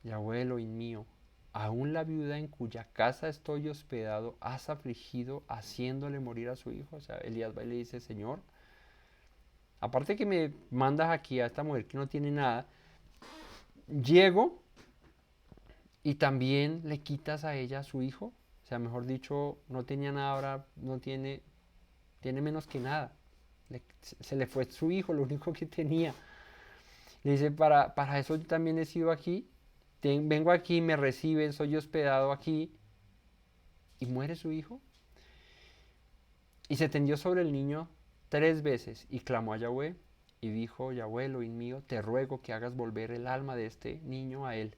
Yahweh Elohim mío, aún la viuda en cuya casa estoy hospedado has afligido haciéndole morir a su hijo. O sea, Elías va y le dice, Señor, aparte que me mandas aquí a esta mujer que no tiene nada, llego y también le quitas a ella a su hijo. O sea, mejor dicho, no tenía nada, ahora no tiene menos que nada. Se le fue su hijo, lo único que tenía. Le dice, para eso yo también he sido aquí. Vengo aquí, me reciben, soy hospedado aquí. Y muere su hijo. Y se tendió sobre el niño 3 veces y clamó a Yahweh. Y dijo, Yahweh, Elohim mío, te ruego que hagas volver el alma de este niño a él.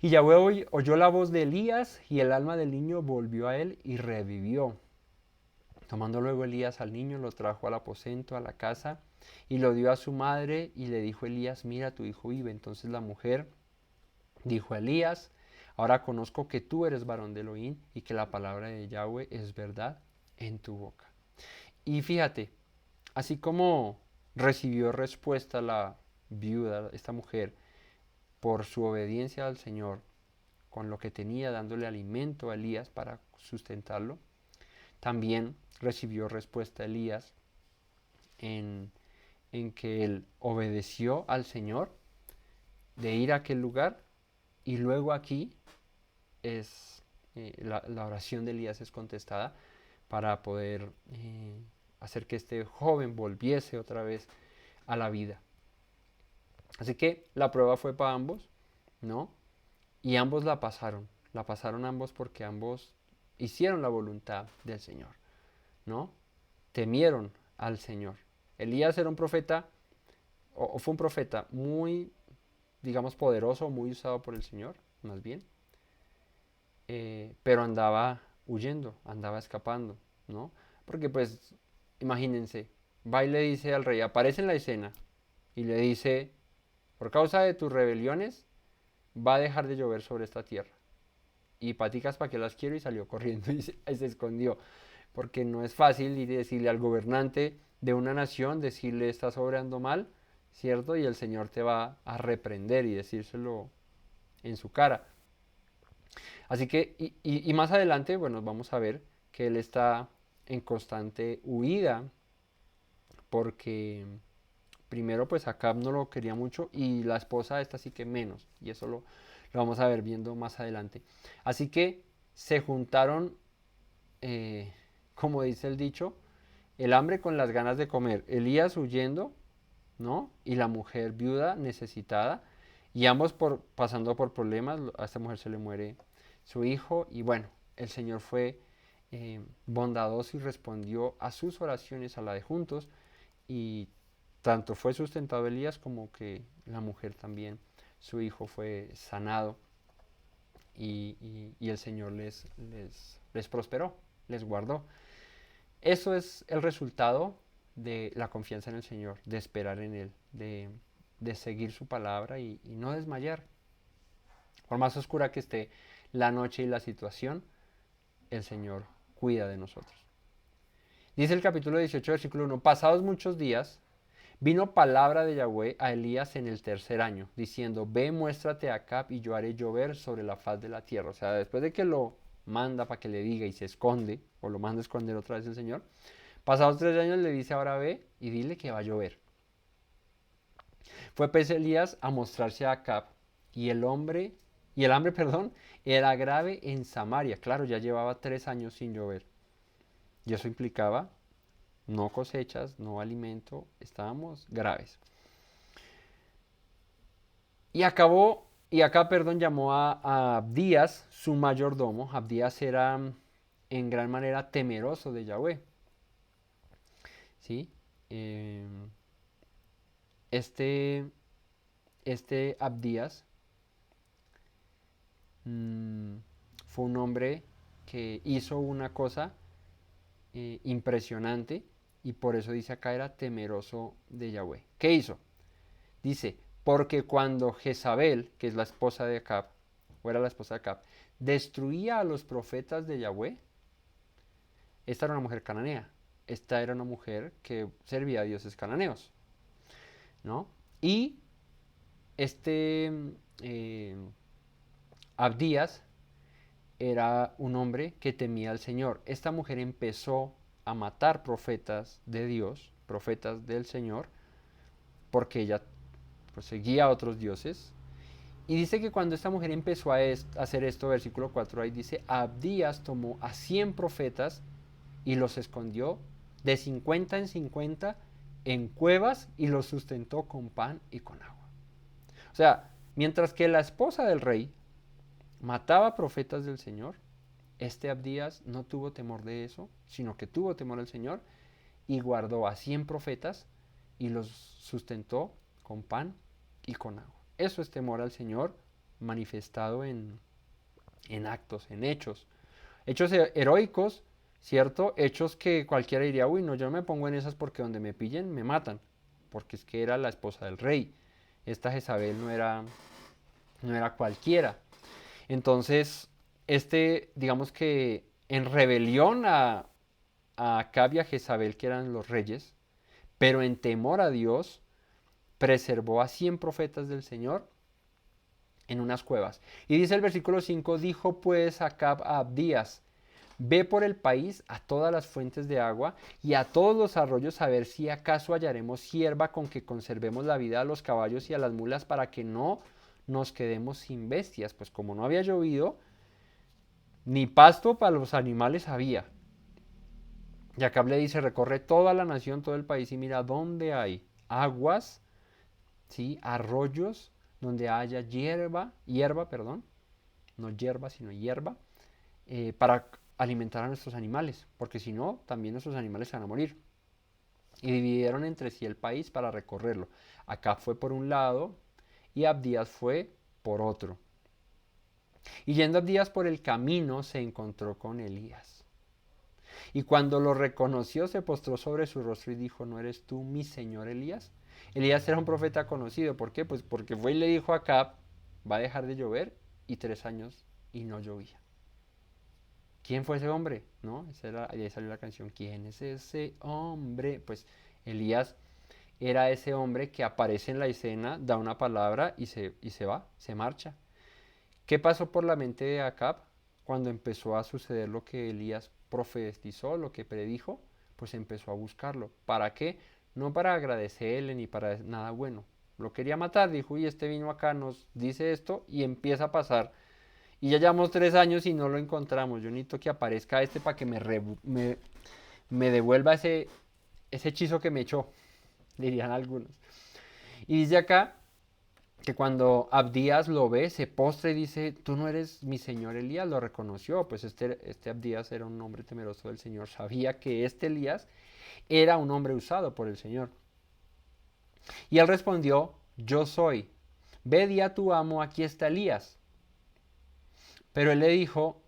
Y Yahweh oyó la voz de Elías y el alma del niño volvió a él y revivió. Tomando luego Elías al niño, lo trajo al aposento, a la casa, y lo dio a su madre, y le dijo Elías, mira, tu hijo vive. Entonces la mujer dijo a Elías, ahora conozco que tú eres varón de Elohim, y que la palabra de Yahweh es verdad en tu boca. Y fíjate, así como recibió respuesta la viuda, esta mujer, por su obediencia al Señor, con lo que tenía, dándole alimento a Elías para sustentarlo, también recibió respuesta Elías en, en que él obedeció al Señor de ir a aquel lugar y luego aquí es la oración de Elías es contestada para poder hacer que este joven volviese otra vez a la vida. Así que la prueba fue para ambos, ¿no? Y ambos la pasaron ambos porque ambos hicieron la voluntad del Señor, ¿no? Temieron al Señor. Elías era un profeta, o fue un profeta muy, digamos, poderoso, muy usado por el Señor, más bien, pero andaba huyendo, andaba escapando, ¿no? Porque pues, imagínense, va y le dice al rey, aparece en la escena, y le dice, por causa de tus rebeliones, va a dejar de llover sobre esta tierra. Y paticas para que las quiero y salió corriendo y se escondió. Porque no es fácil decirle al gobernante de una nación, decirle estás obrando mal, ¿cierto? Y el Señor te va a reprender y decírselo en su cara. Así que, y más adelante, bueno, vamos a ver que él está en constante huida porque, primero pues Acab no lo quería mucho y la esposa esta sí que menos, y eso lo vamos a ver viendo más adelante. Así que se juntaron, como dice el dicho, el hambre con las ganas de comer. Elías huyendo, ¿no? Y la mujer viuda, necesitada, y ambos pasando por problemas. A esta mujer se le muere su hijo, y bueno, el Señor fue bondadoso y respondió a sus oraciones, a la de juntos, y tanto fue sustentado Elías como que la mujer también, su hijo fue sanado, y el Señor les prosperó, les guardó. Eso es el resultado de la confianza en el Señor, de esperar en Él, de seguir su palabra y no desmayar. Por más oscura que esté la noche y la situación, el Señor cuida de nosotros. Dice el capítulo 18, versículo 1, pasados muchos días, vino palabra de Yahweh a Elías en el tercer año, diciendo, ve, muéstrate a Acab y yo haré llover sobre la faz de la tierra. O sea, después de que lo manda para que le diga y se esconde, o lo manda a esconder otra vez el Señor, pasados 3 años le dice, ahora ve y dile que va a llover. Fue pues Elías a mostrarse a Acab, y el hambre, perdón, era grave en Samaria. Claro, ya llevaba 3 años sin llover. Y eso implicaba no cosechas, no alimento, estábamos graves. Y acá, perdón, llamó a Abdías, su mayordomo. Abdías era en gran manera temeroso de Yahweh. ¿Sí? Este Abdías fue un hombre que hizo una cosa impresionante, y por eso dice acá era temeroso de Yahweh. ¿Qué hizo? Dice, porque cuando Jezabel, que es la esposa de Acab, o era la esposa de Acab, destruía a los profetas de Yahweh, esta era una mujer cananea, esta era una mujer que servía a dioses cananeos, ¿no? Y este Abdías era un hombre que temía al Señor. Esta mujer empezó a matar profetas de Dios, profetas del Señor, porque ella pues, seguía a otros dioses. Y dice que cuando esta mujer empezó a hacer esto, versículo 4 ahí dice, Abdías tomó a 100 profetas y los escondió de 50 en 50 en cuevas y los sustentó con pan y con agua. O sea, mientras que la esposa del rey mataba profetas del Señor, este Abdías no tuvo temor de eso, sino que tuvo temor al Señor y guardó a 100 profetas y los sustentó con pan y con agua. Eso es temor al Señor manifestado en actos, en hechos. Hechos heroicos, ¿cierto? Hechos que cualquiera diría, uy, no, yo no me pongo en esas porque donde me pillen me matan, porque es que era la esposa del rey. Esta Jezabel no era cualquiera. Entonces, digamos que en rebelión a Acab y a Jezabel, que eran los reyes, pero en temor a Dios, preservó a 100 profetas del Señor en unas cuevas. Y dice el versículo 5, dijo pues Acab a Abdías, ve por el país a todas las fuentes de agua y a todos los arroyos a ver si acaso hallaremos hierba con que conservemos la vida a los caballos y a las mulas para que no nos quedemos sin bestias. Pues como no había llovido, ni pasto para los animales había. Y Acab le dice, recorre toda la nación, todo el país y mira dónde hay aguas, ¿sí? Arroyos, donde haya hierba, perdón, no hierba, sino hierba, para alimentar a nuestros animales, porque si no, también nuestros animales se van a morir. Y dividieron entre sí el país para recorrerlo. Acab fue por un lado y Abdías fue por otro. Y yendo Abdías por el camino se encontró con Elías. Y cuando lo reconoció se postró sobre su rostro y dijo, ¿no eres tú mi señor Elías? Elías era un profeta conocido. ¿Por qué? Pues porque fue y le dijo a Acab, va a dejar de llover, y 3 años y no llovía. ¿Quién fue ese hombre? ¿No? Ahí salió la canción, ¿quién es ese hombre? Pues Elías era ese hombre que aparece en la escena, da una palabra y se va, se marcha. ¿Qué pasó por la mente de Acab cuando empezó a suceder lo que Elías profetizó, lo que predijo? Pues empezó a buscarlo. ¿Para qué? no para agradecerle ni para nada bueno. Lo quería matar, dijo, y este vino acá, nos dice esto y empieza a pasar. Y ya llevamos 3 años y no lo encontramos. Yo necesito que aparezca este para que me devuelva ese hechizo que me echó, dirían algunos. Y dice acá que cuando Abdías lo ve, se postra y dice, tú no eres mi señor Elías, lo reconoció, pues este Abdías era un hombre temeroso del Señor, sabía que este Elías era un hombre usado por el Señor. Y él respondió, yo soy, ve di a tu amo, aquí está Elías. Pero él le dijo,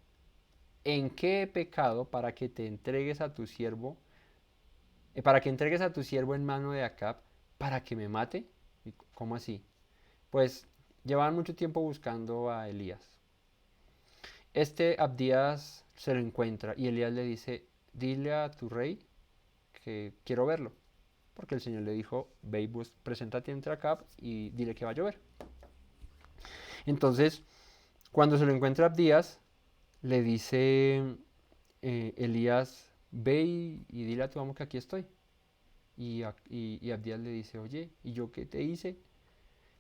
¿en qué he pecado para que te entregues a tu siervo, para que entregues a tu siervo en mano de Acab, para que me mate? ¿Cómo así? Pues llevaban mucho tiempo buscando a Elías. Este Abdías se lo encuentra y Elías le dice, dile a tu rey que quiero verlo. Porque el Señor le dijo, ve y preséntate ante Acab y dile que va a llover. Entonces, cuando se lo encuentra Abdías, le dice Elías, ve y dile a tu amo que aquí estoy. Y Abdías le dice, oye, ¿y yo qué te hice?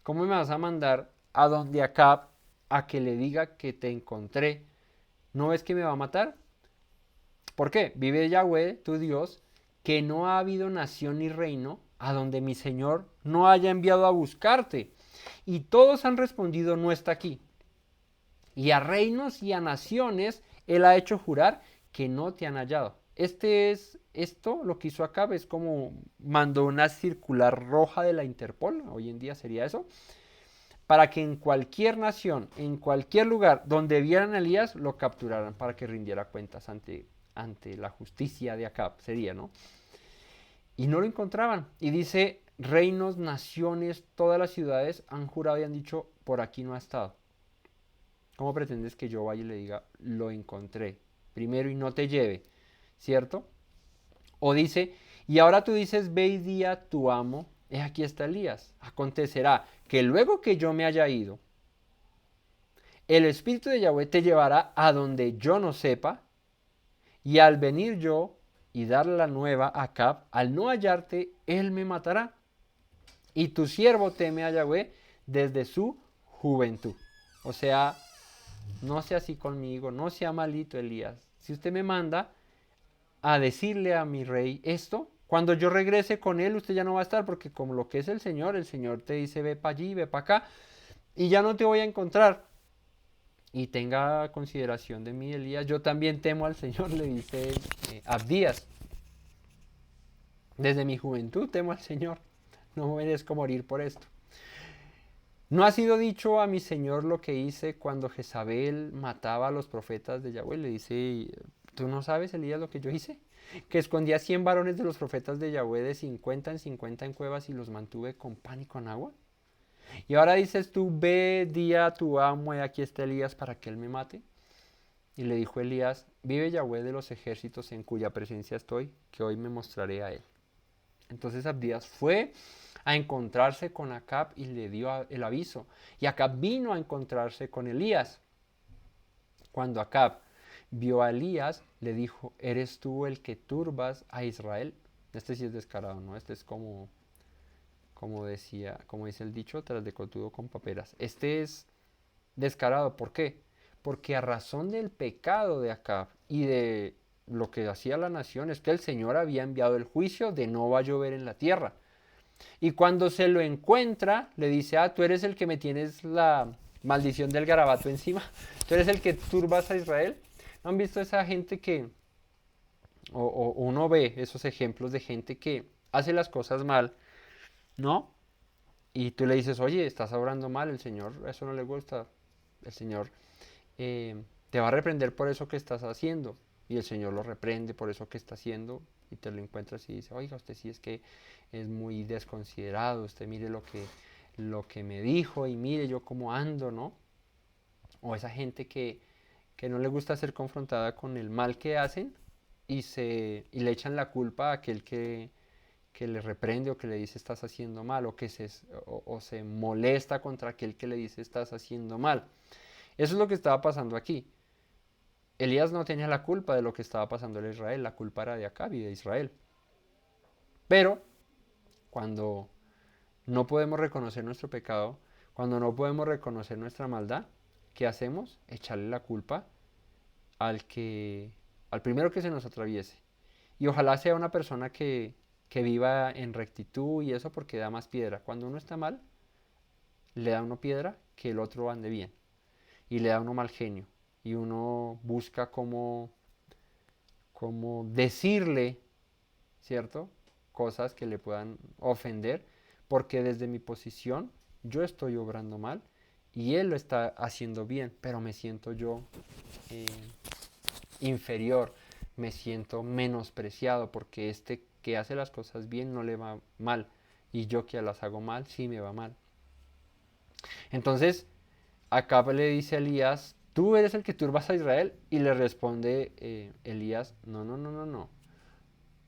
¿Cómo me vas a mandar a donde Acab a que le diga que te encontré? ¿No ves que me va a matar? ¿Por qué? Vive Yahweh, tu Dios, que no ha habido nación ni reino a donde mi Señor no haya enviado a buscarte. Y todos han respondido, no está aquí. Y a reinos y a naciones él ha hecho jurar que no te han hallado. Esto lo que hizo Acab es como mandó una circular roja de la Interpol, hoy en día sería eso, para que en cualquier nación, en cualquier lugar donde vieran a Elías, lo capturaran para que rindiera cuentas ante la justicia de Acab, sería, ¿no? Y no lo encontraban. Y dice, reinos, naciones, todas las ciudades han jurado y han dicho, por aquí no ha estado. ¿Cómo pretendes que yo vaya y le diga, lo encontré primero y no te lleve? ¿Cierto? O dice, y ahora tú dices, ve y di a tu amo, aquí está Elías. Acontecerá que luego que yo me haya ido, el Espíritu de Yahweh te llevará a donde yo no sepa, y al venir yo y darle la nueva a Acab, al no hallarte, él me matará. Y tu siervo teme a Yahweh desde su juventud. O sea, no sea así conmigo, no sea malito Elías. Si usted me manda a decirle a mi rey esto, cuando yo regrese con él, usted ya no va a estar, porque como lo que es el Señor te dice ve para allí, ve para acá, y ya no te voy a encontrar. Y tenga consideración de mí, Elías. Yo también temo al Señor, le dice Abdías. Desde mi juventud temo al Señor. No merezco morir por esto. ¿No ha sido dicho a mi Señor lo que hice cuando Jezabel mataba a los profetas de Yahweh? Le dice, ¿tú no sabes, Elías, lo que yo hice? Que escondía 100 varones de los profetas de Yahweh de 50 en 50 en cuevas y los mantuve con pan y con agua. Y ahora dices tú, ve, di a tu amo, y aquí está Elías para que él me mate. Y le dijo Elías, vive Yahweh de los ejércitos en cuya presencia estoy, que hoy me mostraré a él. Entonces Abdías fue a encontrarse con Acab y le dio el aviso. Y Acab vino a encontrarse con Elías. Cuando Acab vio a Elías, le dijo, ¿eres tú el que turbas a Israel? Este sí es descarado, ¿no? Este es como dice el dicho, tras de cotudo con paperas. Este es descarado, ¿por qué? Porque a razón del pecado de Acab y de lo que hacía la nación, es que el Señor había enviado el juicio de no va a llover en la tierra. Y cuando se lo encuentra, le dice, tú eres el que me tienes la maldición del garabato encima, tú eres el que turbas a Israel. ¿No han visto esa gente que, o uno ve esos ejemplos de gente que hace las cosas mal, ¿no? Y tú le dices, oye, estás obrando mal, el Señor, eso no le gusta, el Señor te va a reprender por eso que estás haciendo. Y el Señor lo reprende por eso que está haciendo y te lo encuentras y dice, oiga, usted sí es que es muy desconsiderado, usted mire lo que me dijo y mire yo cómo ando, ¿no? O esa gente que no le gusta ser confrontada con el mal que hacen y le echan la culpa a aquel que le reprende o que le dice estás haciendo mal o que se molesta contra aquel que le dice estás haciendo mal. Eso es lo que estaba pasando aquí. Elías no tenía la culpa de lo que estaba pasando en Israel, la culpa era de Acab y de Israel. Pero cuando no podemos reconocer nuestro pecado, cuando no podemos reconocer nuestra maldad, ¿qué hacemos? Echarle la culpa al primero que se nos atraviese. Y ojalá sea una persona que viva en rectitud y eso porque da más piedra. Cuando uno está mal, le da uno piedra que el otro ande bien. Y le da uno mal genio. Y uno busca cómo decirle, ¿cierto? Cosas que le puedan ofender, porque desde mi posición yo estoy obrando mal y él lo está haciendo bien, pero me siento yo eh, inferior, me siento menospreciado porque este que hace las cosas bien no le va mal y yo que las hago mal sí me va mal. Entonces, acá le dice a Elías, tú eres el que turbas a Israel y le responde Elías, no, no, no, no, no.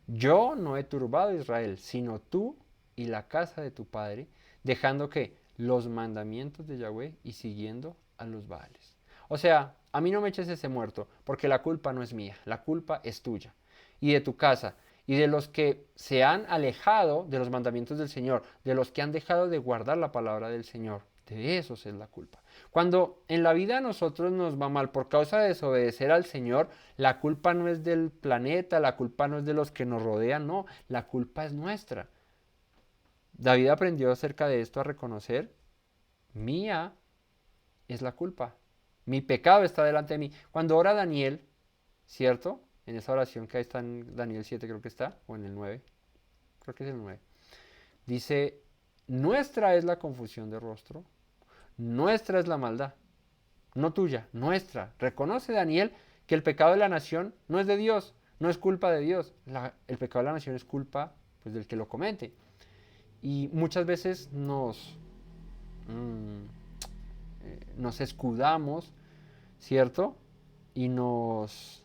Yo no he turbado a Israel, sino tú y la casa de tu padre, dejando que los mandamientos de Yahweh y siguiendo a los Baales. O sea, a mí no me eches ese muerto, porque la culpa no es mía, la culpa es tuya y de tu casa y de los que se han alejado de los mandamientos del Señor, de los que han dejado de guardar la palabra del Señor. De esos es la culpa. Cuando en la vida a nosotros nos va mal por causa de desobedecer al Señor, la culpa no es del planeta, la culpa no es de los que nos rodean, no, la culpa es nuestra. David aprendió acerca de esto a reconocer, mía es la culpa, mi pecado está delante de mí. Cuando ora Daniel, ¿cierto? En esa oración que ahí está en Daniel 7 creo que está, o en el 9, creo que es el 9, dice, nuestra es la confusión de rostro, nuestra es la maldad, no tuya, nuestra. Reconoce Daniel que el pecado de la nación no es de Dios, no es culpa de Dios. El pecado de la nación es culpa pues, del que lo comete. Y muchas veces nos escudamos, ¿cierto? Y nos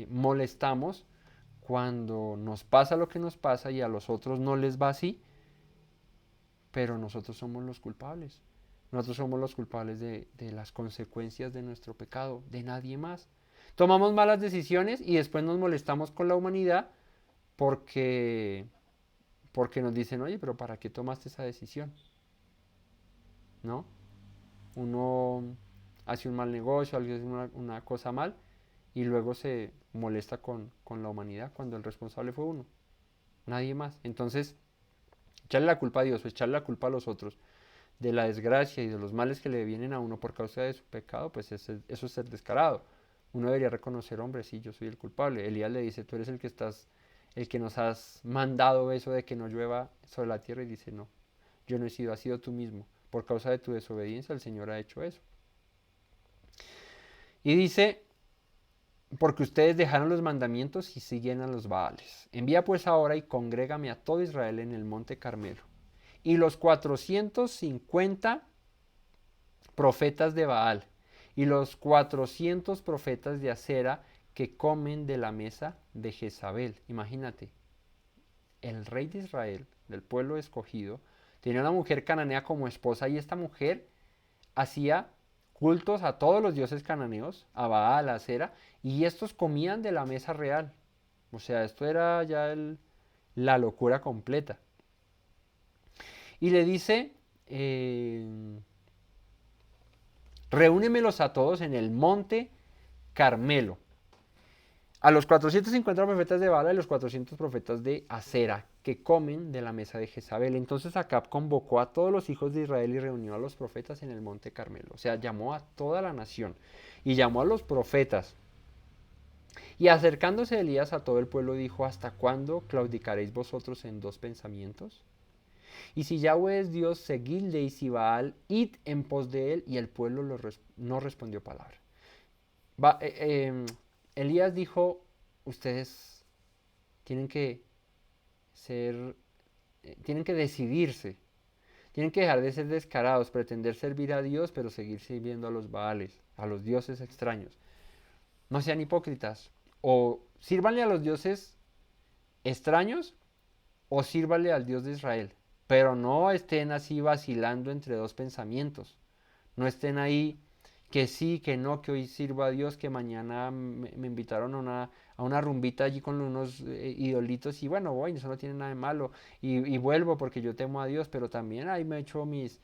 molestamos cuando nos pasa lo que nos pasa y a los otros no les va así, pero nosotros somos los culpables. Nosotros somos los culpables de las consecuencias de nuestro pecado, de nadie más. Tomamos malas decisiones y después nos molestamos con la humanidad porque nos dicen, oye, pero ¿para qué tomaste esa decisión? ¿No? Uno hace un mal negocio, alguien hace una cosa mal y luego se molesta con la humanidad cuando el responsable fue uno, nadie más. Entonces, echarle la culpa a Dios o echarle la culpa a los otros de la desgracia y de los males que le vienen a uno por causa de su pecado, pues eso es ser descarado. Uno debería reconocer, hombre, sí, yo soy el culpable. Elías le dice, tú eres el que nos has mandado eso de que no llueva sobre la tierra y dice, no, yo no he sido, has sido tú mismo. Por causa de tu desobediencia el Señor ha hecho eso. Y dice, porque ustedes dejaron los mandamientos y siguen a los Baales. Envía pues ahora y congrégame a todo Israel en el monte Carmelo. Y los 450 profetas de Baal y los 400 profetas de Acera que comen de la mesa de Jezabel. Imagínate, el rey de Israel, del pueblo escogido, tenía una mujer cananea como esposa y esta mujer hacía cultos a todos los dioses cananeos, a Baal, a Acera, y estos comían de la mesa real. O sea, esto era ya la locura completa. Y le dice, reúnemelos a todos en el monte Carmelo. A los 450 profetas de Baal y los 400 profetas de Acera, que comen de la mesa de Jezabel. Entonces Acab convocó a todos los hijos de Israel y reunió a los profetas en el monte Carmelo. O sea, llamó a toda la nación y llamó a los profetas. Y acercándose Elías a todo el pueblo dijo, ¿hasta cuándo claudicaréis vosotros en dos pensamientos? Y si Yahweh es Dios, seguidle, y si Baal, id en pos de él. Y el pueblo no respondió palabra. Elías dijo, ustedes tienen que tienen que decidirse, tienen que dejar de ser descarados, pretender servir a Dios, pero seguir sirviendo a los Baales, a los dioses extraños. No sean hipócritas, o sírvanle a los dioses extraños, o sírvanle al Dios de Israel, pero no estén así vacilando entre dos pensamientos, no estén ahí que sí, que no, que hoy sirvo a Dios, que mañana me invitaron a una rumbita allí con unos idolitos y bueno, voy, eso no tiene nada de malo. Y vuelvo porque yo temo a Dios, pero también ahí me echo mis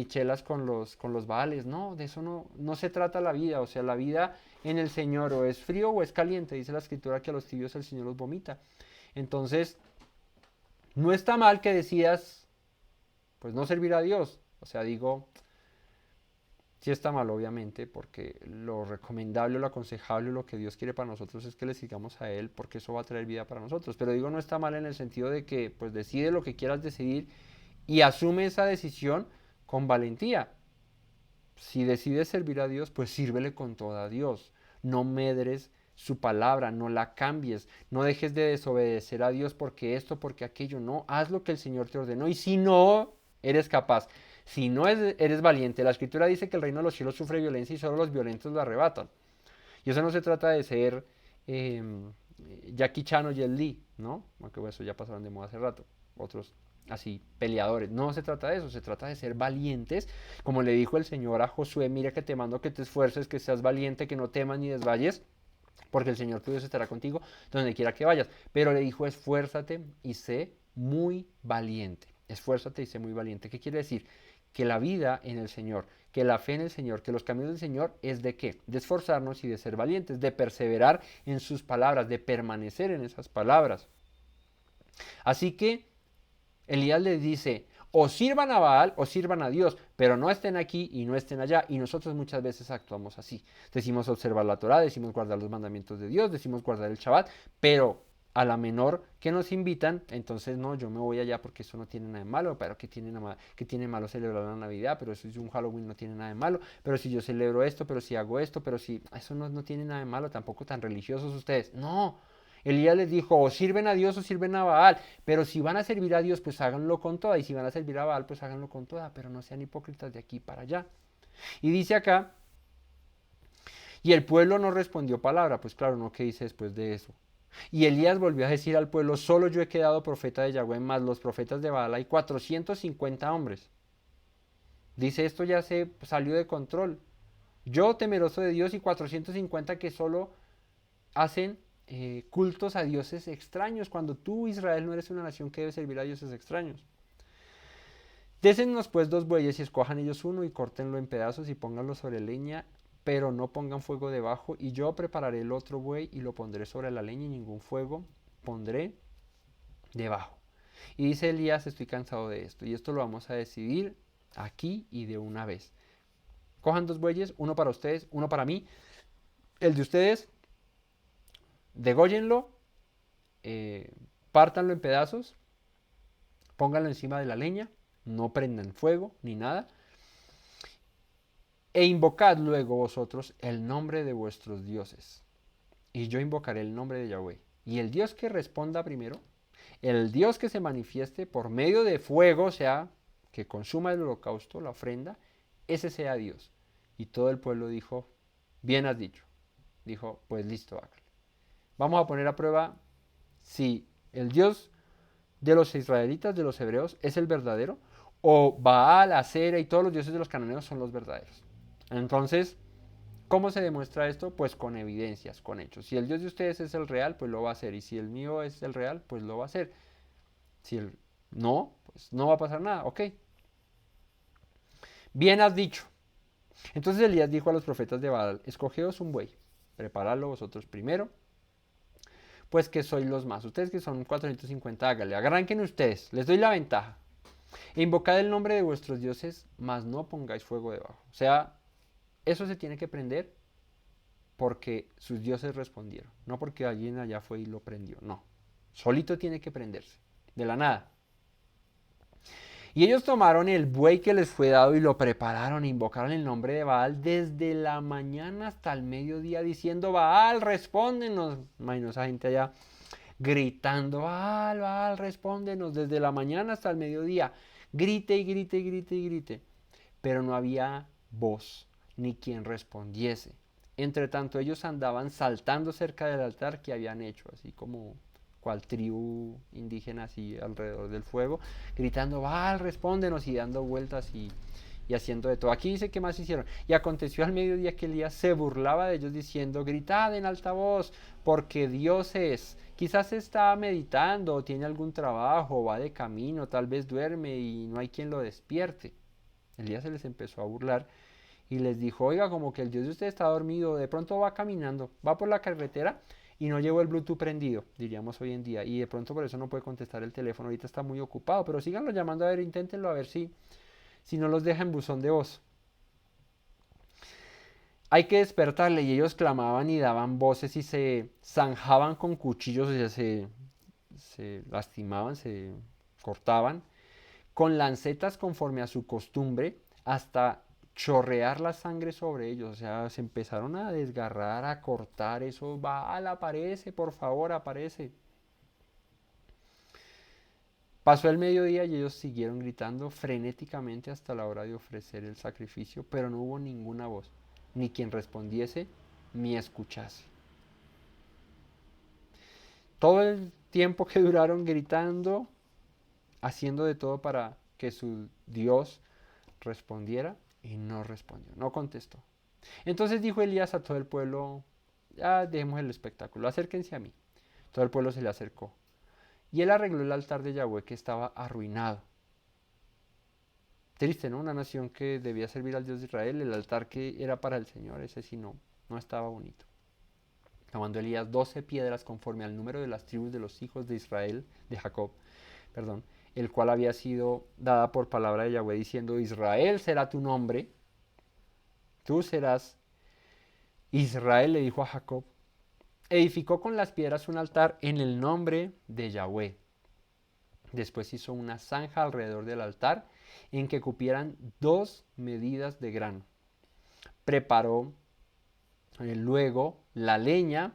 chelas con los Baales. No, de eso no se trata la vida. O sea, la vida en el Señor o es frío o es caliente. Dice la Escritura que a los tibios el Señor los vomita. Entonces, no está mal que decidas, pues no servir a Dios. O sea, digo, sí está mal, obviamente, porque lo recomendable, lo aconsejable, lo que Dios quiere para nosotros es que le sigamos a Él, porque eso va a traer vida para nosotros. Pero digo, no está mal en el sentido de que, pues decide lo que quieras decidir y asume esa decisión con valentía. Si decides servir a Dios, pues sírvele con toda a Dios. No medres su palabra, no la cambies, no dejes de desobedecer a Dios porque esto, porque aquello, no, haz lo que el Señor te ordenó y si no eres capaz, si no eres valiente, la Escritura dice que el reino de los cielos sufre violencia y solo los violentos lo arrebatan. Y eso no se trata de ser eh, Jackie Chan o Jet Li, ¿no? Aunque bueno, eso ya pasaron de moda hace rato, otros así peleadores. No se trata de eso, se trata de ser valientes, como le dijo el Señor a Josué, mira que te mando que te esfuerces, que seas valiente, que no temas ni desmayes, porque el Señor tu Dios estará contigo donde quiera que vayas. Pero le dijo, esfuérzate y sé muy valiente. Esfuérzate y sé muy valiente. ¿Qué quiere decir? Que la vida en el Señor, que la fe en el Señor, que los caminos del Señor es de qué? De esforzarnos y de ser valientes, de perseverar en sus palabras, de permanecer en esas palabras. Así que Elías les dice, o sirvan a Baal o sirvan a Dios, pero no estén aquí y no estén allá. Y nosotros muchas veces actuamos así. Decimos observar la Torah, decimos guardar los mandamientos de Dios, decimos guardar el Shabbat, pero a la menor que nos invitan, entonces no, yo me voy allá porque eso no tiene nada de malo, pero que tiene malo celebrar la Navidad, pero eso es un Halloween, no tiene nada de malo, pero si yo celebro esto, pero si hago esto, pero si eso no tiene nada de malo, tampoco tan religiosos ustedes. No, Elías les dijo, o sirven a Dios o sirven a Baal, pero si van a servir a Dios, pues háganlo con toda, y si van a servir a Baal, pues háganlo con toda, pero no sean hipócritas de aquí para allá. Y dice acá, y el pueblo no respondió palabra, pues claro, no, ¿qué dice después de eso? Y Elías volvió a decir al pueblo, solo yo he quedado profeta de Yahweh, más los profetas de Baal hay 450 hombres. Dice, esto ya se salió de control. Yo temeroso de Dios y 450 que solo hacen cultos a dioses extraños, cuando tú, Israel, no eres una nación que debe servir a dioses extraños. Désennos pues 2 bueyes y escojan ellos uno y córtenlo en pedazos y pónganlo sobre leña, pero no pongan fuego debajo, y yo prepararé el otro buey y lo pondré sobre la leña y ningún fuego pondré debajo. Y dice Elías, estoy cansado de esto, y esto lo vamos a decidir aquí y de una vez. Cojan 2 bueyes, uno para ustedes, uno para mí. El de ustedes, dególlenlo, pártanlo en pedazos, pónganlo encima de la leña, no prendan fuego ni nada, e invocad luego vosotros el nombre de vuestros dioses, y yo invocaré el nombre de Yahweh. Y el Dios que responda primero, el Dios que se manifieste por medio de fuego, o sea, que consuma el holocausto, la ofrenda, ese sea Dios. Y todo el pueblo dijo, bien has dicho. Dijo, pues listo, hágalo. Vamos a poner a prueba si el Dios de los israelitas, de los hebreos, es el verdadero, o Baal, Acera y todos los dioses de los cananeos son los verdaderos. Entonces, ¿cómo se demuestra esto? Pues con evidencias, con hechos. Si el Dios de ustedes es el real, pues lo va a hacer. Y si el mío es el real, pues lo va a hacer. Si el no, pues no va a pasar nada. Ok. Bien has dicho. Entonces Elías dijo a los profetas de Baal, escogeos un buey, preparadlo vosotros primero, pues que sois los más. Ustedes que son 450, hágale, arranquen ustedes, les doy la ventaja. E invocad el nombre de vuestros dioses, mas no pongáis fuego debajo. O sea, eso se tiene que prender porque sus dioses respondieron, no porque alguien allá fue y lo prendió, no. Solito tiene que prenderse, de la nada. Y ellos tomaron el buey que les fue dado y lo prepararon e invocaron el nombre de Baal desde la mañana hasta el mediodía diciendo, Baal, respóndenos. Imagino esa gente allá gritando, Baal, Baal, respóndenos desde la mañana hasta el mediodía. Grite y grite y grite y grite. Pero no había voz ni quien respondiese. Entre tanto ellos andaban saltando cerca del altar que habían hecho, así como cual tribu indígena así alrededor del fuego, gritando, Baal, respóndenos, y dando vueltas y y haciendo de todo. Aquí dice qué más hicieron. Y aconteció al mediodía que Elías se burlaba de ellos diciendo, gritad en alta voz, porque Dios es. Quizás está meditando, o tiene algún trabajo, o va de camino, tal vez duerme y no hay quien lo despierte. Elías se les empezó a burlar y les dijo, oiga, como que el Dios de usted está dormido, de pronto va caminando, va por la carretera y no llevó el Bluetooth prendido, diríamos hoy en día, y de pronto por eso no puede contestar el teléfono, ahorita está muy ocupado, pero síganlo llamando a ver, inténtenlo a ver si no los deja en buzón de voz. Hay que despertarle y ellos clamaban y daban voces y se zanjaban con cuchillos, o sea, se lastimaban, se cortaban con lancetas conforme a su costumbre hasta chorrear la sangre sobre ellos, o sea, se empezaron a desgarrar, a cortar, eso va, aparece, por favor, aparece. Pasó el mediodía y ellos siguieron gritando frenéticamente hasta la hora de ofrecer el sacrificio, pero no hubo ninguna voz, ni quien respondiese, ni escuchase. Todo el tiempo que duraron gritando, haciendo de todo para que su Dios respondiera, y no respondió, no contestó. Entonces dijo Elías a todo el pueblo, ya dejemos el espectáculo, acérquense a mí. Todo el pueblo se le acercó. Y él arregló el altar de Yahweh que estaba arruinado. Triste, ¿no? Una nación que debía servir al Dios de Israel, el altar que era para el Señor, ese sí no estaba bonito. Tomando Elías 12 piedras conforme al número de las tribus de los hijos de Israel, de Jacob, perdón, el cual había sido dada por palabra de Yahweh diciendo, Israel será tu nombre, tú serás Israel, le dijo a Jacob, edificó con las piedras un altar en el nombre de Yahweh. Después hizo una zanja alrededor del altar en que cupieran 2 medidas de grano. Preparó luego la leña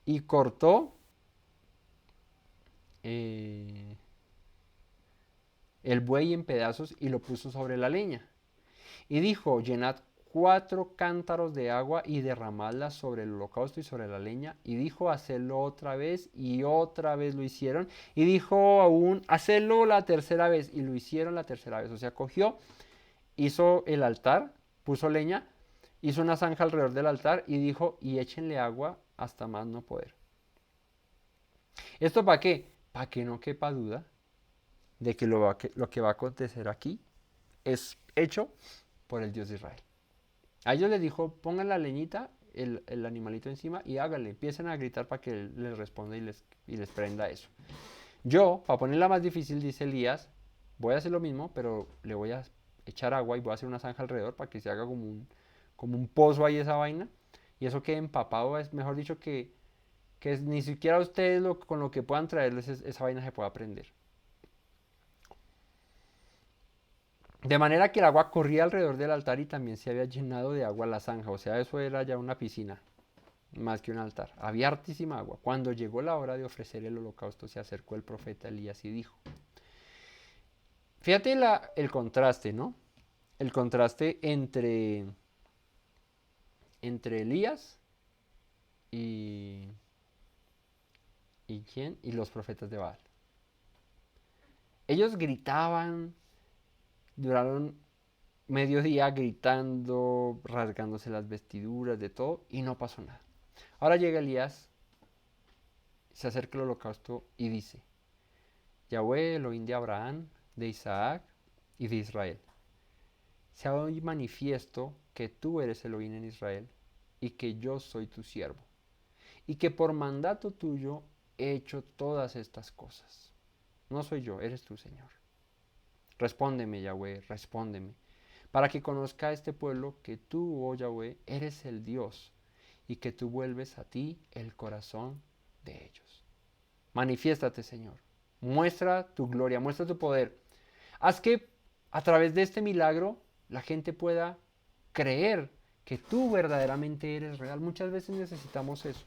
y cortó el buey en pedazos y lo puso sobre la leña. Y dijo, llenad 4 cántaros de agua y derramadla sobre el holocausto y sobre la leña. Y dijo, hacedlo otra vez, y otra vez lo hicieron. Y dijo aún, hacedlo la tercera vez, y lo hicieron la tercera vez. O sea, cogió, hizo el altar, puso leña, hizo una zanja alrededor del altar y dijo, y échenle agua hasta más no poder. ¿Esto para qué? Para que no quepa duda de que lo que va a acontecer aquí es hecho por el Dios de Israel. A ellos les dijo, pongan la leñita, el animalito encima y háganle, empiecen a gritar para que él les responda y les prenda eso. Yo, para ponerla más difícil, dice Elías, voy a hacer lo mismo, pero le voy a echar agua y voy a hacer una zanja alrededor para que se haga como un pozo ahí esa vaina. Y eso quede empapado, es mejor dicho que ni siquiera ustedes con lo que puedan traerles esa vaina se pueda prender. De manera que el agua corría alrededor del altar y también se había llenado de agua la zanja. O sea, eso era ya una piscina, más que un altar. Había hartísima agua. Cuando llegó la hora de ofrecer el holocausto, se acercó el profeta Elías y dijo. Fíjate el contraste, ¿no? El contraste entre Elías y ¿quién? Y los profetas de Baal. Ellos gritaban, duraron medio día gritando, rasgándose las vestiduras, de todo, y no pasó nada. Ahora llega Elías, se acerca al holocausto y dice, Yahweh, Elohim de Abraham, de Isaac y de Israel, se ha hoy manifiesto que tú eres Elohim en Israel y que yo soy tu siervo, y que por mandato tuyo he hecho todas estas cosas. No soy yo, eres tú, Señor. Respóndeme, Yahweh, respóndeme, para que conozca este pueblo que tú, oh Yahweh, eres el Dios y que tú vuelves a ti el corazón de ellos. Manifiéstate, Señor. Muestra tu gloria, muestra tu poder. Haz que a través de este milagro la gente pueda creer que tú verdaderamente eres real. Muchas veces necesitamos eso.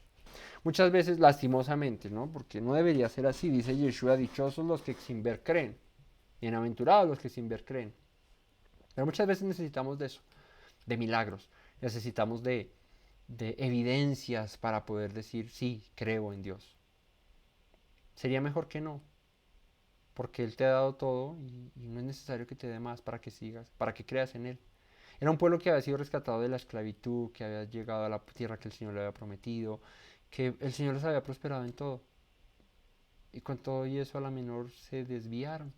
Muchas veces lastimosamente, ¿no? Porque no debería ser así. Dice Yeshua, dichosos los que sin ver creen. Bienaventurados los que sin ver creen. Pero muchas veces necesitamos de eso, de milagros. Necesitamos de evidencias para poder decir, sí, creo en Dios. Sería mejor que no. porque Él te ha dado todo y no es necesario que te dé más para que sigas, para que creas en Él. Era un pueblo que había sido rescatado de la esclavitud, que había llegado a la tierra que el Señor le había prometido, que el Señor les había prosperado en todo. Y con todo y eso a la menor se desviaron.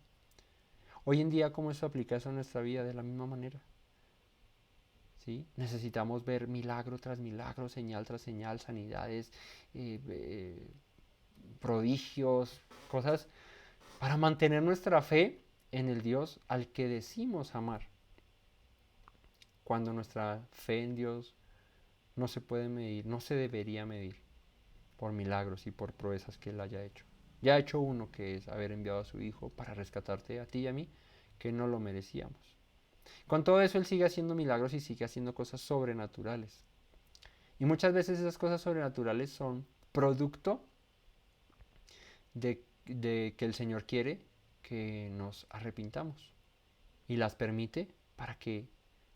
Hoy en día, ¿cómo eso aplica eso a nuestra vida? De la misma manera. ¿Sí? Necesitamos ver milagro tras milagro, señal tras señal, sanidades, eh, eh, prodigios, cosas para mantener nuestra fe en el Dios al que decimos amar. Cuando nuestra fe en Dios no se puede medir, no se debería medir por milagros y por proezas que Él haya hecho. Ya ha hecho uno, que es haber enviado a su Hijo para rescatarte a ti y a mí, que no lo merecíamos. Con todo eso Él sigue haciendo milagros y sigue haciendo cosas sobrenaturales. Y muchas veces esas cosas sobrenaturales son producto de que el Señor quiere que nos arrepintamos. Y las permite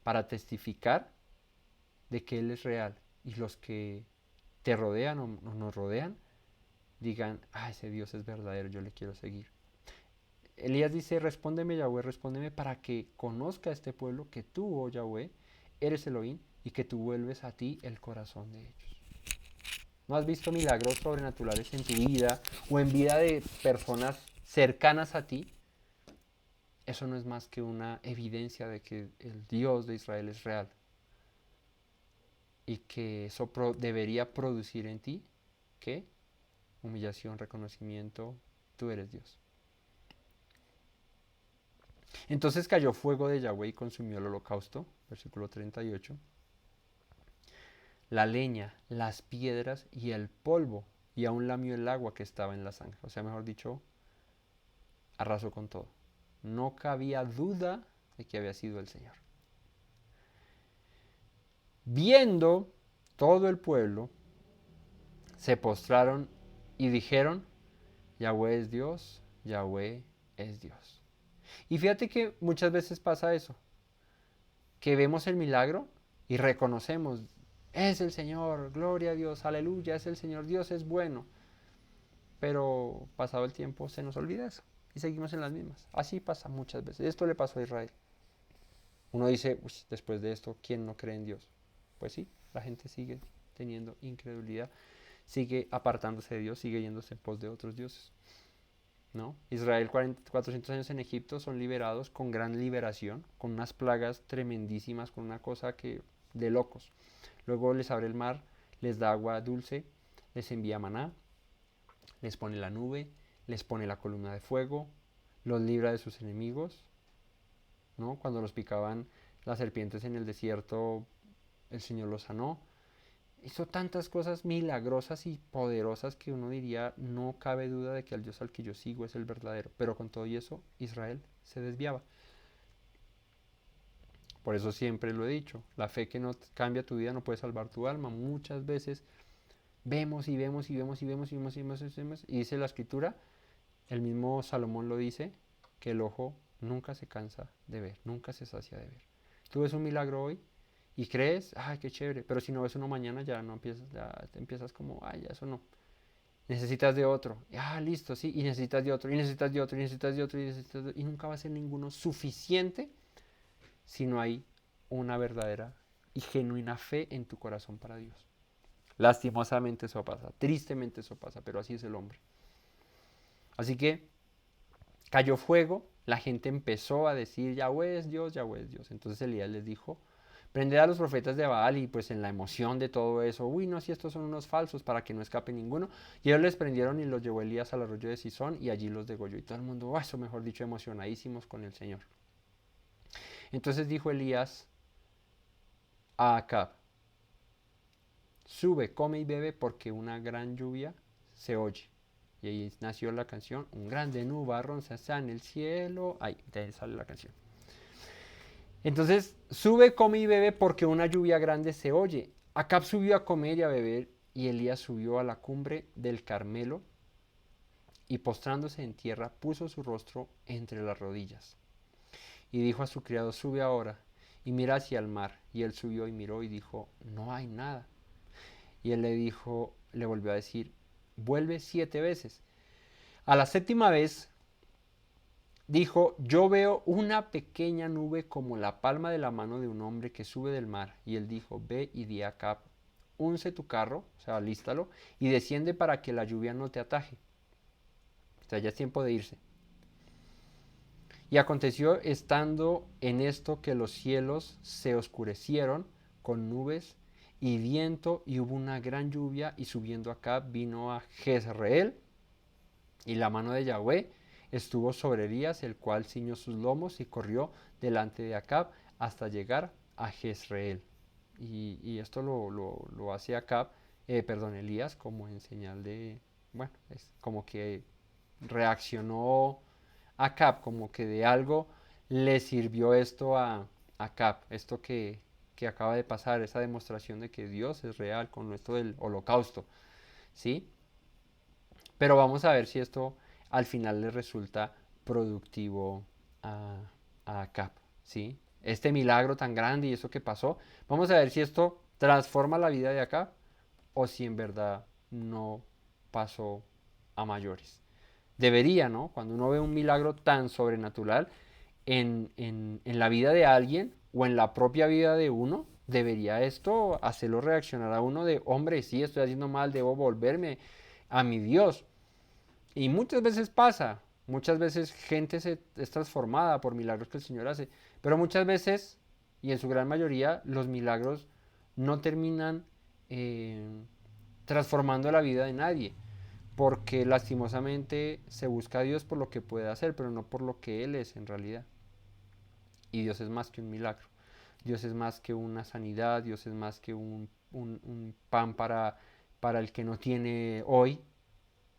para testificar de que Él es real. Y los que te rodean o nos rodean digan, ese Dios es verdadero, yo le quiero seguir. Elías dice, respóndeme Yahweh, respóndeme para que conozca este pueblo que tú, oh Yahweh, eres Elohim y que tú vuelves a ti el corazón de ellos. ¿No has visto milagros sobrenaturales en tu vida o en vida de personas cercanas a ti? Eso no es más que una evidencia de que el Dios de Israel es real y que eso debería producir en ti, ¿qué? Humillación, reconocimiento, tú eres Dios. Entonces cayó fuego de Yahweh y consumió el holocausto, versículo 38, la leña, las piedras y el polvo, y aún lamió el agua que estaba en la zanja. O sea, mejor dicho, arrasó con todo. No cabía duda de que había sido el Señor. Viendo todo el pueblo, se postraron y dijeron, Yahweh es Dios, Yahweh es Dios. Y fíjate que muchas veces pasa eso, que vemos el milagro y reconocemos, es el Señor, gloria a Dios, aleluya, es el Señor, Dios es bueno. Pero pasado el tiempo se nos olvida eso y seguimos en las mismas. Así pasa muchas veces. Esto le pasó a Israel. Uno dice, después de esto, ¿quién no cree en Dios? Pues sí, la gente sigue teniendo incredulidad, sigue apartándose de Dios, sigue yéndose en pos de otros dioses. ¿No? Israel, 400 años en Egipto, son liberados con gran liberación, con unas plagas tremendísimas, con una cosa que de locos. Luego les abre el mar, les da agua dulce, les envía maná, les pone la nube, les pone la columna de fuego, los libra de sus enemigos, ¿no? Cuando los picaban las serpientes en el desierto, el Señor los sanó. Hizo tantas cosas milagrosas y poderosas que uno diría, no cabe duda de que el Dios al que yo sigo es el verdadero. Pero con todo y eso, Israel se desviaba. Por eso siempre lo he dicho, la fe que no cambia tu vida no puede salvar tu alma. Muchas veces vemos y vemos y vemos y vemos y vemos y vemos y vemos. Y dice la escritura, el mismo Salomón lo dice, que el ojo nunca se cansa de ver, nunca se sacia de ver. Tú ves un milagro hoy y crees, qué chévere, pero si no ves uno mañana ya no empiezas, ya te empiezas como, ya eso no. Necesitas de otro, listo, sí, y necesitas de otro, y necesitas de otro, y necesitas de otro, y nunca va a ser ninguno suficiente si no hay una verdadera y genuina fe en tu corazón para Dios. Lastimosamente eso pasa, tristemente eso pasa, pero así es el hombre. Así que cayó fuego, la gente empezó a decir, Yahweh es Dios, Yahweh es Dios. Entonces Elías les dijo, prended a los profetas de Baal, y pues en la emoción de todo eso, no, si estos son unos falsos para que no escape ninguno. Y ellos les prendieron y los llevó Elías al arroyo de Sison y allí los degolló. Y todo el mundo, eso mejor dicho, emocionadísimos con el Señor. Entonces dijo Elías a Acab, sube, come y bebe porque una gran lluvia se oye. Y ahí nació la canción, un grande nubarrón se alza en el cielo. Ahí sale la canción. Entonces, sube, come y bebe porque una lluvia grande se oye. Acab subió a comer y a beber y Elías subió a la cumbre del Carmelo y postrándose en tierra puso su rostro entre las rodillas. Y dijo a su criado, sube ahora y mira hacia el mar. Y él subió y miró y dijo, no hay nada. Y él le volvió a decir, vuelve 7 veces. A la 7ª vez dijo, yo veo una pequeña nube como la palma de la mano de un hombre que sube del mar. Y él dijo, ve y di a Acab, unce tu carro, o sea, alístalo, y desciende para que la lluvia no te ataje. O sea, ya es tiempo de irse. Y aconteció estando en esto que los cielos se oscurecieron con nubes y viento, y hubo una gran lluvia, y subiendo Acab vino a Jezreel, y la mano de Yahweh estuvo sobre Elías, el cual ciñó sus lomos y corrió delante de Acab hasta llegar a Jezreel. Y esto lo hace Acab, Elías, como en señal de, bueno, es como que reaccionó Acab, como que de algo le sirvió esto a Acab, esto que acaba de pasar, esa demostración de que Dios es real con esto del holocausto, ¿sí? Pero vamos a ver si esto al final le resulta productivo a Acab, ¿sí? Este milagro tan grande y eso que pasó, vamos a ver si esto transforma la vida de Acab o si en verdad no pasó a mayores. Debería, ¿no? Cuando uno ve un milagro tan sobrenatural en la vida de alguien o en la propia vida de uno, debería esto hacerlo reaccionar a uno de, hombre, sí, estoy haciendo mal, debo volverme a mi Dios. Y muchas veces pasa, muchas veces gente es transformada por milagros que el Señor hace, pero muchas veces, y en su gran mayoría, los milagros no terminan eh, transformando la vida de nadie, porque lastimosamente se busca a Dios por lo que puede hacer, pero no por lo que Él es en realidad. Y Dios es más que un milagro, Dios es más que una sanidad, Dios es más que un pan para el que no tiene hoy,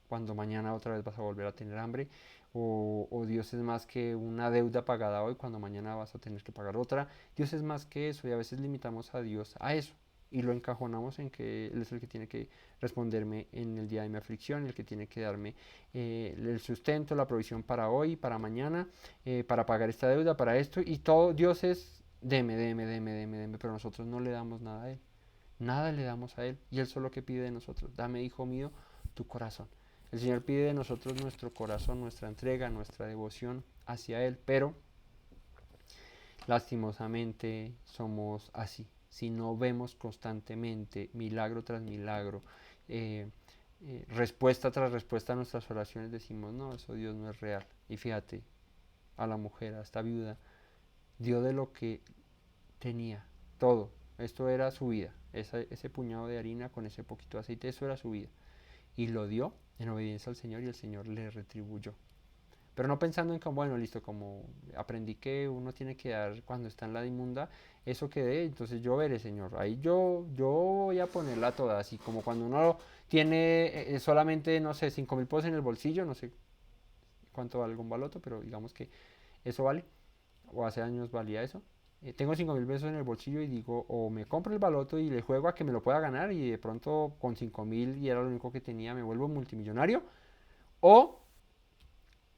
cuando mañana otra vez vas a volver a tener hambre, o Dios es más que una deuda pagada hoy, cuando mañana vas a tener que pagar otra. Dios es más que eso, y a veces limitamos a Dios a eso y lo encajonamos en que Él es el que tiene que responderme en el día de mi aflicción, el que tiene que darme el sustento, la provisión para hoy, para mañana, para pagar esta deuda, para esto, y todo Dios es deme, deme, deme, deme, deme, pero nosotros no le damos nada a Él. Nada le damos a Él, y Él solo que pide de nosotros, dame, hijo mío, tu corazón. El Señor pide de nosotros nuestro corazón, nuestra entrega, nuestra devoción hacia Él, pero lastimosamente somos así. Si no vemos constantemente, milagro tras milagro, respuesta tras respuesta a nuestras oraciones, decimos, no, eso Dios no es real. Y fíjate, a la mujer, a esta viuda, dio de lo que tenía, todo. Esto era su vida, ese puñado de harina con ese poquito de aceite, eso era su vida. Y lo dio en obediencia al Señor, y el Señor le retribuyó. Pero no pensando en que, bueno, listo, como aprendí que uno tiene que dar cuando está en la inmunda, eso que dé, entonces yo veré, Señor. Ahí yo voy a ponerla toda, así como cuando uno tiene solamente, no sé, 5.000 pesos en el bolsillo, no sé cuánto vale un baloto, pero digamos que eso vale, o hace años valía eso. Tengo 5.000 pesos en el bolsillo y digo, o me compro el baloto y le juego a que me lo pueda ganar, y de pronto con 5.000 y era lo único que tenía me vuelvo multimillonario, o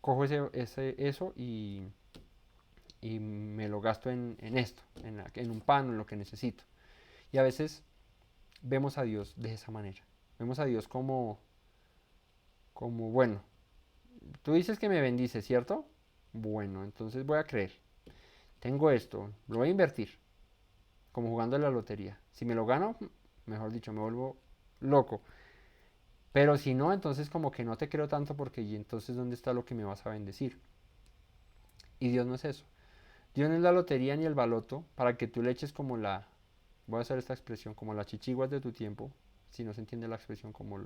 cojo eso y me lo gasto en esto, en un pan, en lo que necesito. Y a veces vemos a Dios de esa manera. Vemos a Dios como bueno, tú dices que me bendices, ¿cierto? Bueno, entonces voy a creer. Tengo esto, lo voy a invertir, como jugando en la lotería. Si me lo gano, mejor dicho, me vuelvo loco. Pero si no, entonces como que no te creo tanto, porque y entonces ¿dónde está lo que me vas a bendecir? Y Dios no es eso. Dios no es la lotería ni el baloto para que tú le eches como voy a usar esta expresión, como las chichiguas de tu tiempo, si no se entiende la expresión, como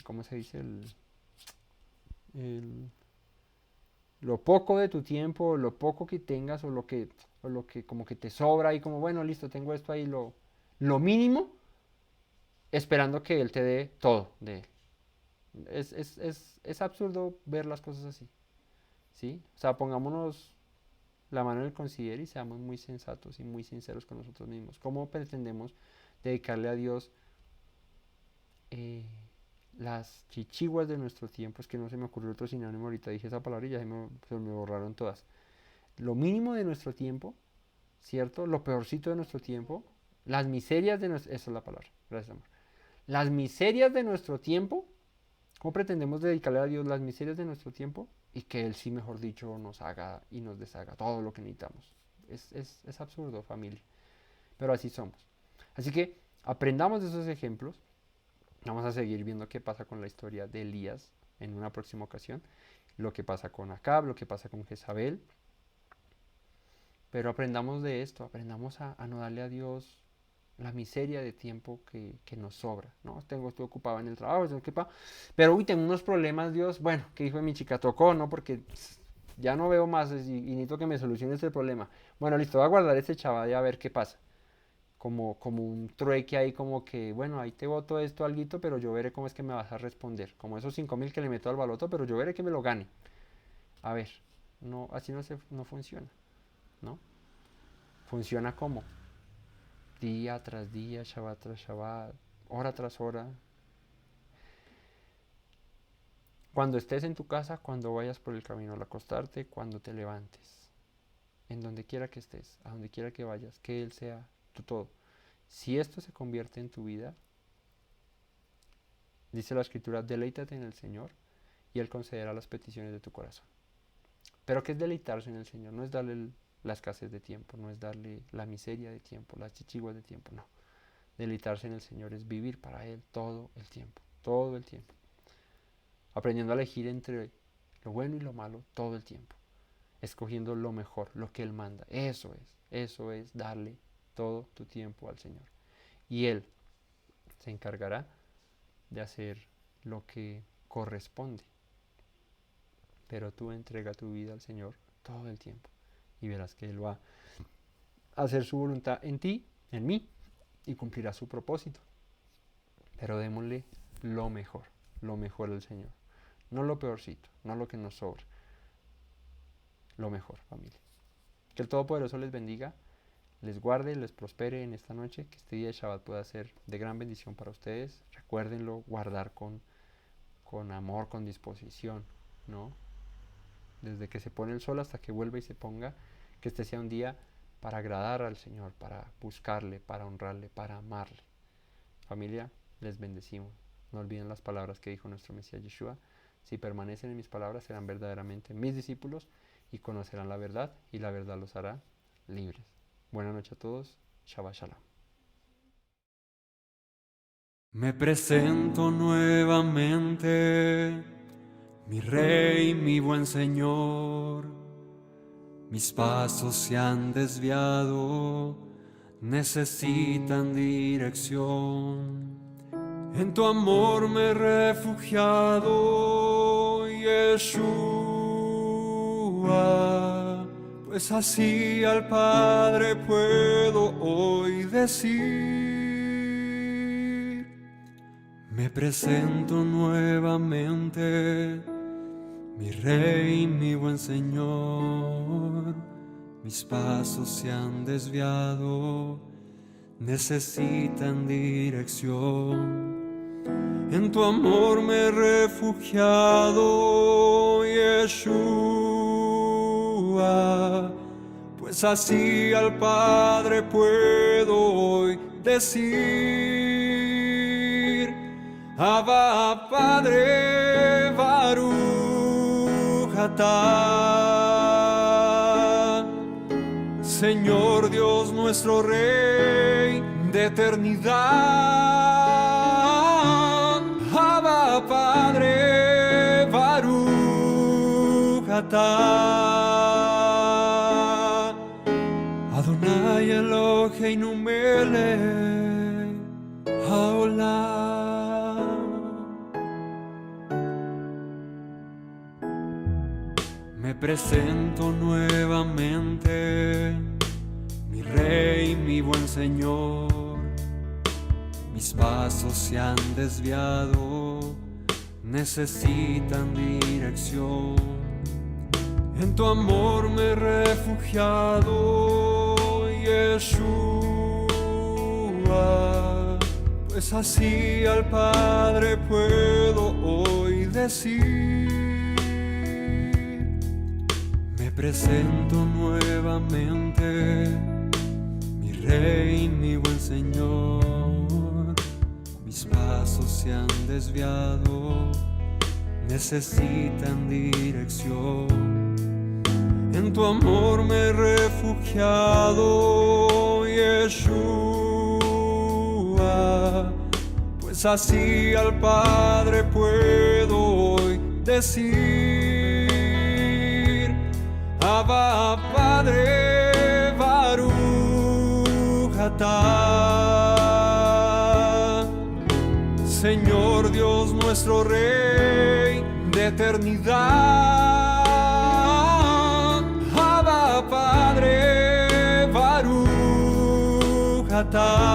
¿cómo se dice? El- lo poco de tu tiempo, lo poco que tengas, o lo que como que te sobra, y como, bueno, listo, tengo esto ahí, lo mínimo, esperando que Él te dé todo de Él. Es absurdo ver las cosas así, ¿sí? O sea, pongámonos la mano en el considero y seamos muy sensatos y muy sinceros con nosotros mismos. ¿Cómo pretendemos dedicarle a Dios eh, las chichiguas de nuestro tiempo? Es que no se me ocurrió otro sinónimo, ahorita dije esa palabra y ya se me borraron todas. Lo mínimo de nuestro tiempo, ¿cierto? Lo peorcito de nuestro tiempo, las miserias de nuestro... Esa es la palabra, gracias amor. Las miserias de nuestro tiempo ¿Cómo pretendemos dedicarle a Dios las miserias de nuestro tiempo y que Él sí, mejor dicho, nos haga y nos deshaga todo lo que necesitamos? Es absurdo, familia, pero así somos. Así que aprendamos de esos ejemplos. Vamos a seguir viendo qué pasa con la historia de Elías en una próxima ocasión, lo que pasa con Acab, lo que pasa con Jezabel. Pero aprendamos de esto, aprendamos a no darle a Dios la miseria de tiempo que nos sobra, ¿no? Estoy ocupado en el trabajo, estoy ocupado, pero uy, tengo unos problemas, Dios, bueno, ¿qué dijo mi chica? Tocó, ¿no? Porque ya no veo más y necesito que me solucione este problema. Bueno, listo, voy a guardar este chaval y a ver qué pasa. Como un trueque ahí, como que, bueno, ahí te boto esto, alguito, pero yo veré cómo es que me vas a responder. Como esos 5.000 que le meto al baloto, pero yo veré que me lo gane. A ver, no, así no funciona, ¿no? Funciona como día tras día, Shabbat tras Shabbat, hora tras hora. Cuando estés en tu casa, cuando vayas por el camino al acostarte, cuando te levantes, en donde quiera que estés, a donde quiera que vayas, que Él sea tu todo. Si esto se convierte en tu vida, dice la Escritura, deleítate en el Señor y Él concederá las peticiones de tu corazón. Pero ¿qué es deleitarse en el Señor? No es darle la escasez de tiempo, no es darle la miseria de tiempo, las chichiguas de tiempo, no. Deleitarse en el Señor es vivir para Él todo el tiempo, aprendiendo a elegir entre lo bueno y lo malo todo el tiempo, escogiendo lo mejor, lo que Él manda. Eso es darle todo tu tiempo al Señor. Y Él se encargará de hacer lo que corresponde. Pero tú entrega tu vida al Señor todo el tiempo y verás que Él va a hacer su voluntad en ti, en mí, y cumplirá su propósito. Pero démosle lo mejor al Señor. No lo peorcito, no lo que nos sobra. Lo mejor, familia. Que el Todopoderoso les bendiga, les guarde, les prospere en esta noche, que este día de Shabbat pueda ser de gran bendición para ustedes. Recuérdenlo, guardar con amor, con disposición, ¿no? Desde que se pone el sol hasta que vuelva y se ponga, que este sea un día para agradar al Señor, para buscarle, para honrarle, para amarle. Familia, les bendecimos. No olviden las palabras que dijo nuestro Mesías Yeshua. Si permanecen en mis palabras, serán verdaderamente mis discípulos y conocerán la verdad, y la verdad los hará libres. Buenas noches a todos. Shabbat Shalom. Me presento nuevamente, mi Rey, mi buen Señor. Mis pasos se han desviado, necesitan dirección. En tu amor me he refugiado, Yeshua, pues así al Padre puedo hoy decir. Me presento nuevamente, mi Rey, mi buen Señor. Mis pasos se han desviado, necesitan dirección. En tu amor me he refugiado, Yeshua, pues así al Padre puedo hoy decir. Abba, Padre, Baruch atah, Señor Dios nuestro Rey de eternidad. Abba, Padre, Baruch atah, Adonai Eloheinu melech haolam. Me presento nuevamente, mi Rey, mi buen Señor. Mis pasos se han desviado, necesitan dirección. En tu amor me he refugiado, Yeshua, pues así al Padre puedo hoy decir. Me presento nuevamente, mi Rey, mi buen Señor. Mis pasos se han desviado, necesitan dirección. En tu amor me he refugiado, Yeshua, pues así al Padre puedo hoy decir: Abba, Padre, Baruch atah. Señor Dios nuestro Rey de eternidad, Abba, Padre, Baruch atah.